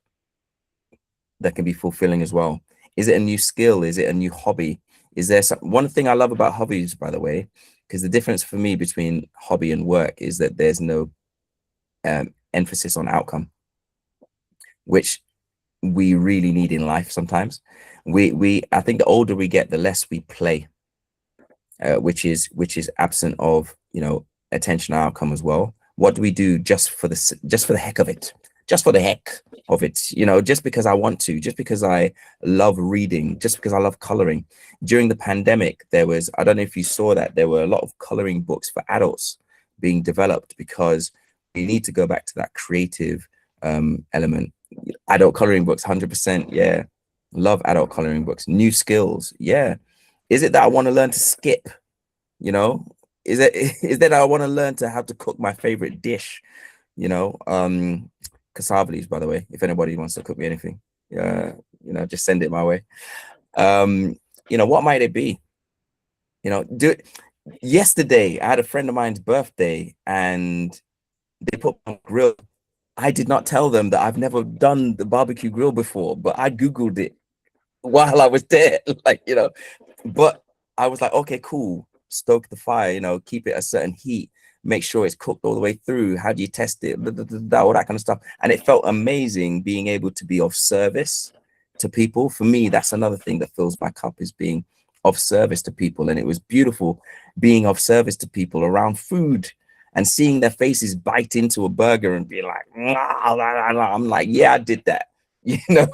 [SPEAKER 2] that can be fulfilling as well. Is it a new skill? Is it a new hobby? Is there one thing I love about hobbies, by the way, because the difference for me between hobby and work is that there's no emphasis on outcome, which we really need in life sometimes. I think the older we get, the less we play, which is absent of, you know, attention and outcome as well. What do we do just for the heck of it? Just for the heck of it, you know, just because I want to, just because I love reading, just because I love coloring. During the pandemic, there was, I don't know if you saw that, there were a lot of coloring books for adults being developed because we need to go back to that creative element. Adult coloring books, 100%. Yeah. Love adult coloring books. New skills. Yeah. Is it that I want to learn to skip? You know, is that I want to learn to how to cook my favorite dish? You know, cassava leaves, by the way, if anybody wants to cook me anything, you know, just send it my way. You know, what might it be? You know, yesterday I had a friend of mine's birthday and they put on grill. I did not tell them that I've never done the barbecue grill before, but I Googled it while I was there, like, you know, but I was like, okay, cool. Stoke the fire, you know, keep it a certain heat, make sure it's cooked all the way through. How do you test it? All that kind of stuff. And it felt amazing being able to be of service to people. For me, that's another thing that fills my cup, is being of service to people. And it was beautiful being of service to people around food and seeing their faces bite into a burger and be like, I'm like, yeah, I did that, you know.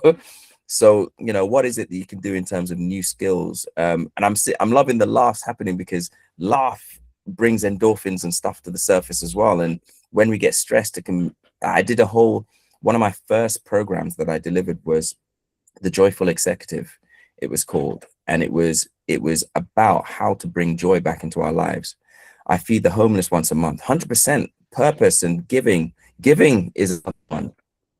[SPEAKER 2] So, you know, what is it that you can do in terms of new skills? And I'm loving the laughs happening, because laugh brings endorphins and stuff to the surface as well. And when we get stressed, I did one of my first programs that I delivered was the Joyful Executive, it was called. And it was about how to bring joy back into our lives. I feed the homeless once a month, 100% purpose and giving. Giving is one.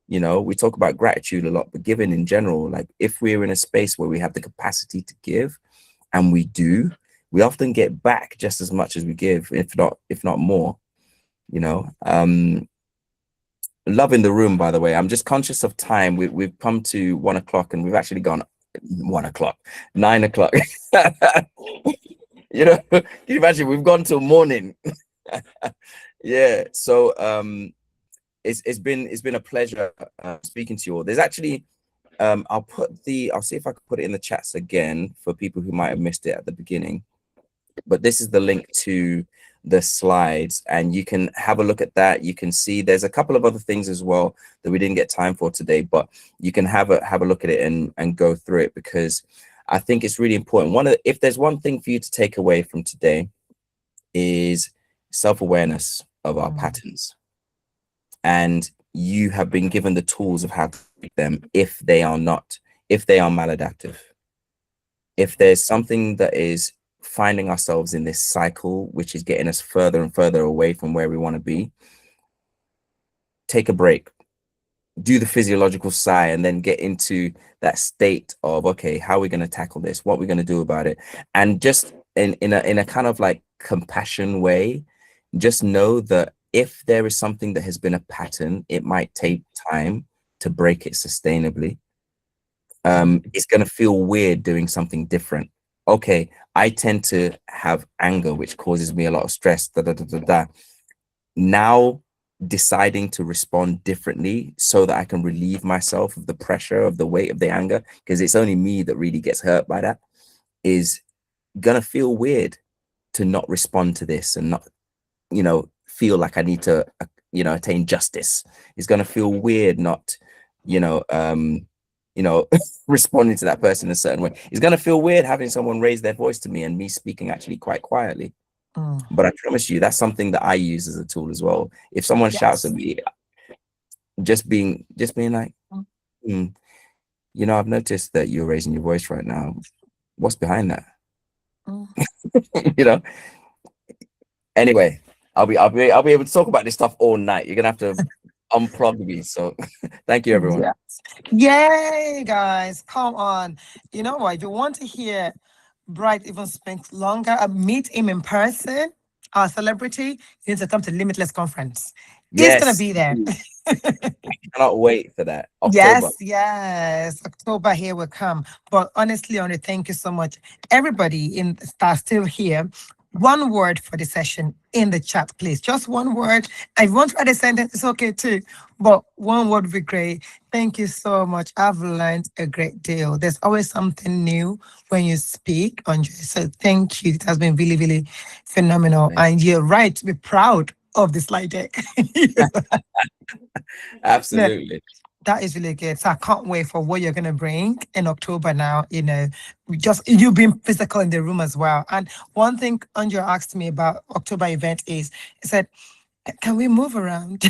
[SPEAKER 2] You know, we talk about gratitude a lot, but giving in general, like if we're in a space where we have the capacity to give, and we do, we often get back just as much as we give, if not more, you know. Loving the room, by the way. I'm just conscious of time. We've come to 1 o'clock and we've actually gone 1 o'clock, 9 o'clock. You know, can you imagine? We've gone till morning. Yeah. So it's been a pleasure speaking to you all. There's actually I'll see if I can put it in the chats again for people who might have missed it at the beginning. But this is the link to the slides, and you can have a look at that. You can see there's a couple of other things as well that we didn't get time for today, but you can have a look at it and go through it, because I think it's really important. If there's one thing for you to take away from today, is self-awareness of our patterns. And you have been given the tools of how to treat them if they are maladaptive. If there's something that is finding ourselves in this cycle, which is getting us further and further away from where we want to be, take a break, do the physiological sigh, and then get into that state of, okay, how are we going to tackle this? What are we going to do about it? And just in a kind of like compassion way, just know that if there is something that has been a pattern, it might take time to break it sustainably. It's going to feel weird doing something different. Okay, I tend to have anger, which causes me a lot of stress. Now deciding to respond differently so that I can relieve myself of the pressure of the weight of the anger, because it's only me that really gets hurt by that, is going to feel weird to not respond to this and not, you know, feel like I need to, you know, attain justice. It's going to feel weird not, you know, responding to that person in a certain way. It's going to feel weird having someone raise their voice to me and me speaking actually quite quietly. But I promise you, that's something that I use as a tool as well. If someone shouts at me, just being like, you know, I've noticed that you're raising your voice right now. What's behind that? You know. Anyway, I'll be able to talk about this stuff all night. You're gonna have to unplug me. So thank you, everyone.
[SPEAKER 1] Yay, guys, come on. You know what, if you want to hear Bright even spend longer, meet him in person, our celebrity, you need to come to Limitless Conference. He's gonna be there.
[SPEAKER 2] I cannot wait for that. October.
[SPEAKER 1] Yes, October here will come. But honestly, I want to thank you so much, everybody that's still here. one word for the session in the chat, please. Just one word. If you want to add a sentence, it's okay too. But one word would be great. Thank you so much. I've learned a great deal. There's always something new when you speak, Andre. So thank you. It has been really, really phenomenal.
[SPEAKER 2] Thank-
[SPEAKER 1] And you're right to be proud of the slide deck. No,
[SPEAKER 2] Absolutely.
[SPEAKER 1] that is really good. So I can't wait for what you're gonna bring in October now. Just you being physical in the room as well. And one thing Andrew asked me about October event is he said, can we move around?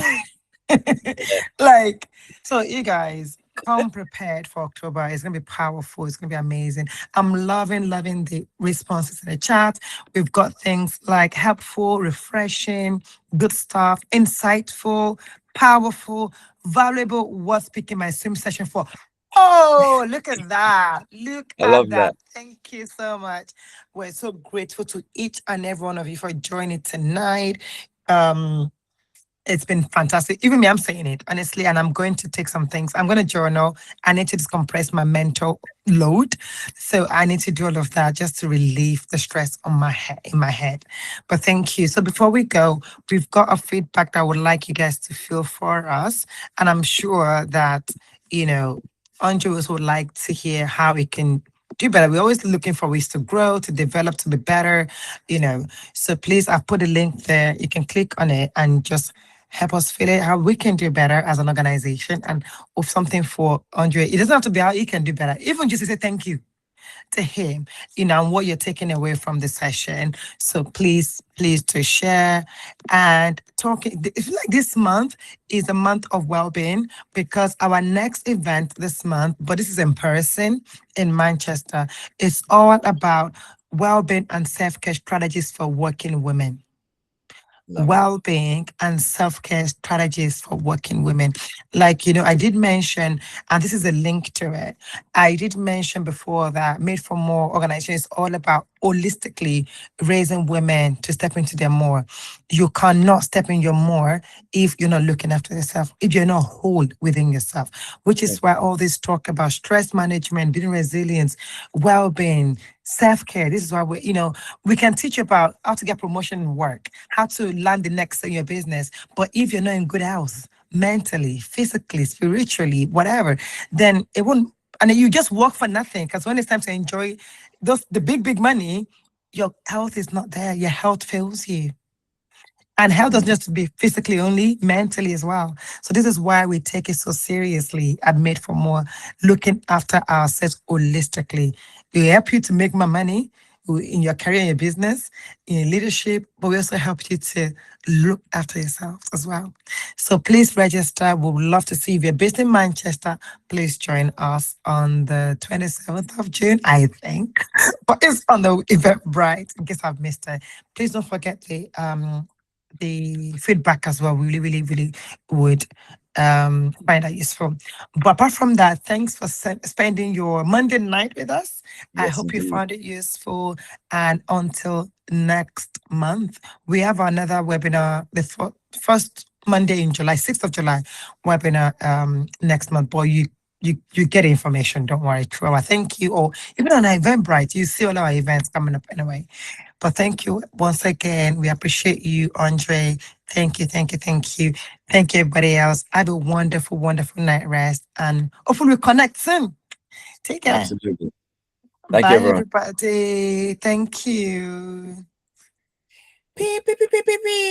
[SPEAKER 1] Like, so you guys come prepared for October. It's gonna be powerful, it's gonna be amazing. I'm loving the responses in the chat. We've got things like helpful, refreshing, good stuff, insightful, powerful, valuable. What's picking my swim session for? Oh, look at that. Look
[SPEAKER 2] I
[SPEAKER 1] at
[SPEAKER 2] love that.
[SPEAKER 1] that. Thank you so much. We're so grateful to each and every one of you for joining tonight. It's been fantastic. Even me, I'm saying it honestly, and I'm going to take some things. I'm going to journal. I need to decompress my mental load, so I need to do all of that just to relieve the stress on my head in my head. But thank you. So before we go, we've got a feedback that I would like you guys to feel for us, and I'm sure that Andrews would like to hear how we can do better. We're always looking for ways to grow, to develop, to be better. So please, I've put a link there. You can click on it and just help us feel it, how we can do better as an organization, and of something for Andre. It doesn't have to be how he can do better. Even just to say thank you to him, and what you're taking away from the session. So please to share and talking. If you like, this month is a month of well-being because our next event this month, but this is in person in Manchester, is all about well-being and self-care strategies for working women.
[SPEAKER 2] Love it.
[SPEAKER 1] Well-being and self-care strategies for working women. Like, I did mention, and this is a link to it. I did mention before that Made for More organization is all about holistically raising women to step into their more. You cannot step in your more if you're not looking after yourself, if you're not whole within yourself, which is why all this talk about stress management, building resilience, well-being, self-care. This is why we can teach you about how to get promotion in work, how to land the next in your business. But if you're not in good health, mentally, physically, spiritually, whatever, then it won't. And then you just work for nothing. Because when it's time to enjoy the big money, your health is not there. Your health fails you. And health doesn't just be physically only, mentally as well. So this is why we take it so seriously at Made for More, looking after ourselves holistically. We help you to make more money in your career, in your business, in leadership, but we also help you to look after yourselves as well. So please register. We would love to see you. If you're based in Manchester, please join us on the 27th of June, I think. But it's on the Eventbrite, in case I've missed it. Please don't forget the feedback as well. We really would find that useful. But apart from that, thanks for spending your Monday night with us. I
[SPEAKER 2] Yes,
[SPEAKER 1] hope you
[SPEAKER 2] indeed.
[SPEAKER 1] found it useful. And until next month, we have another webinar, the first Monday in July, 6th of July webinar next month. But you get information, don't worry. True. I thank you. Or even on Eventbrite, you see all our events coming up anyway. But thank you once again. We appreciate you, Andre. Thank you. Thank you, everybody else. Have a wonderful night rest. And hopefully we'll connect soon. Take care.
[SPEAKER 2] Absolutely. Thank you,
[SPEAKER 1] Bye,
[SPEAKER 2] everyone.
[SPEAKER 1] everybody. Thank you.
[SPEAKER 2] Beep, beep, beep, beep, beep, beep.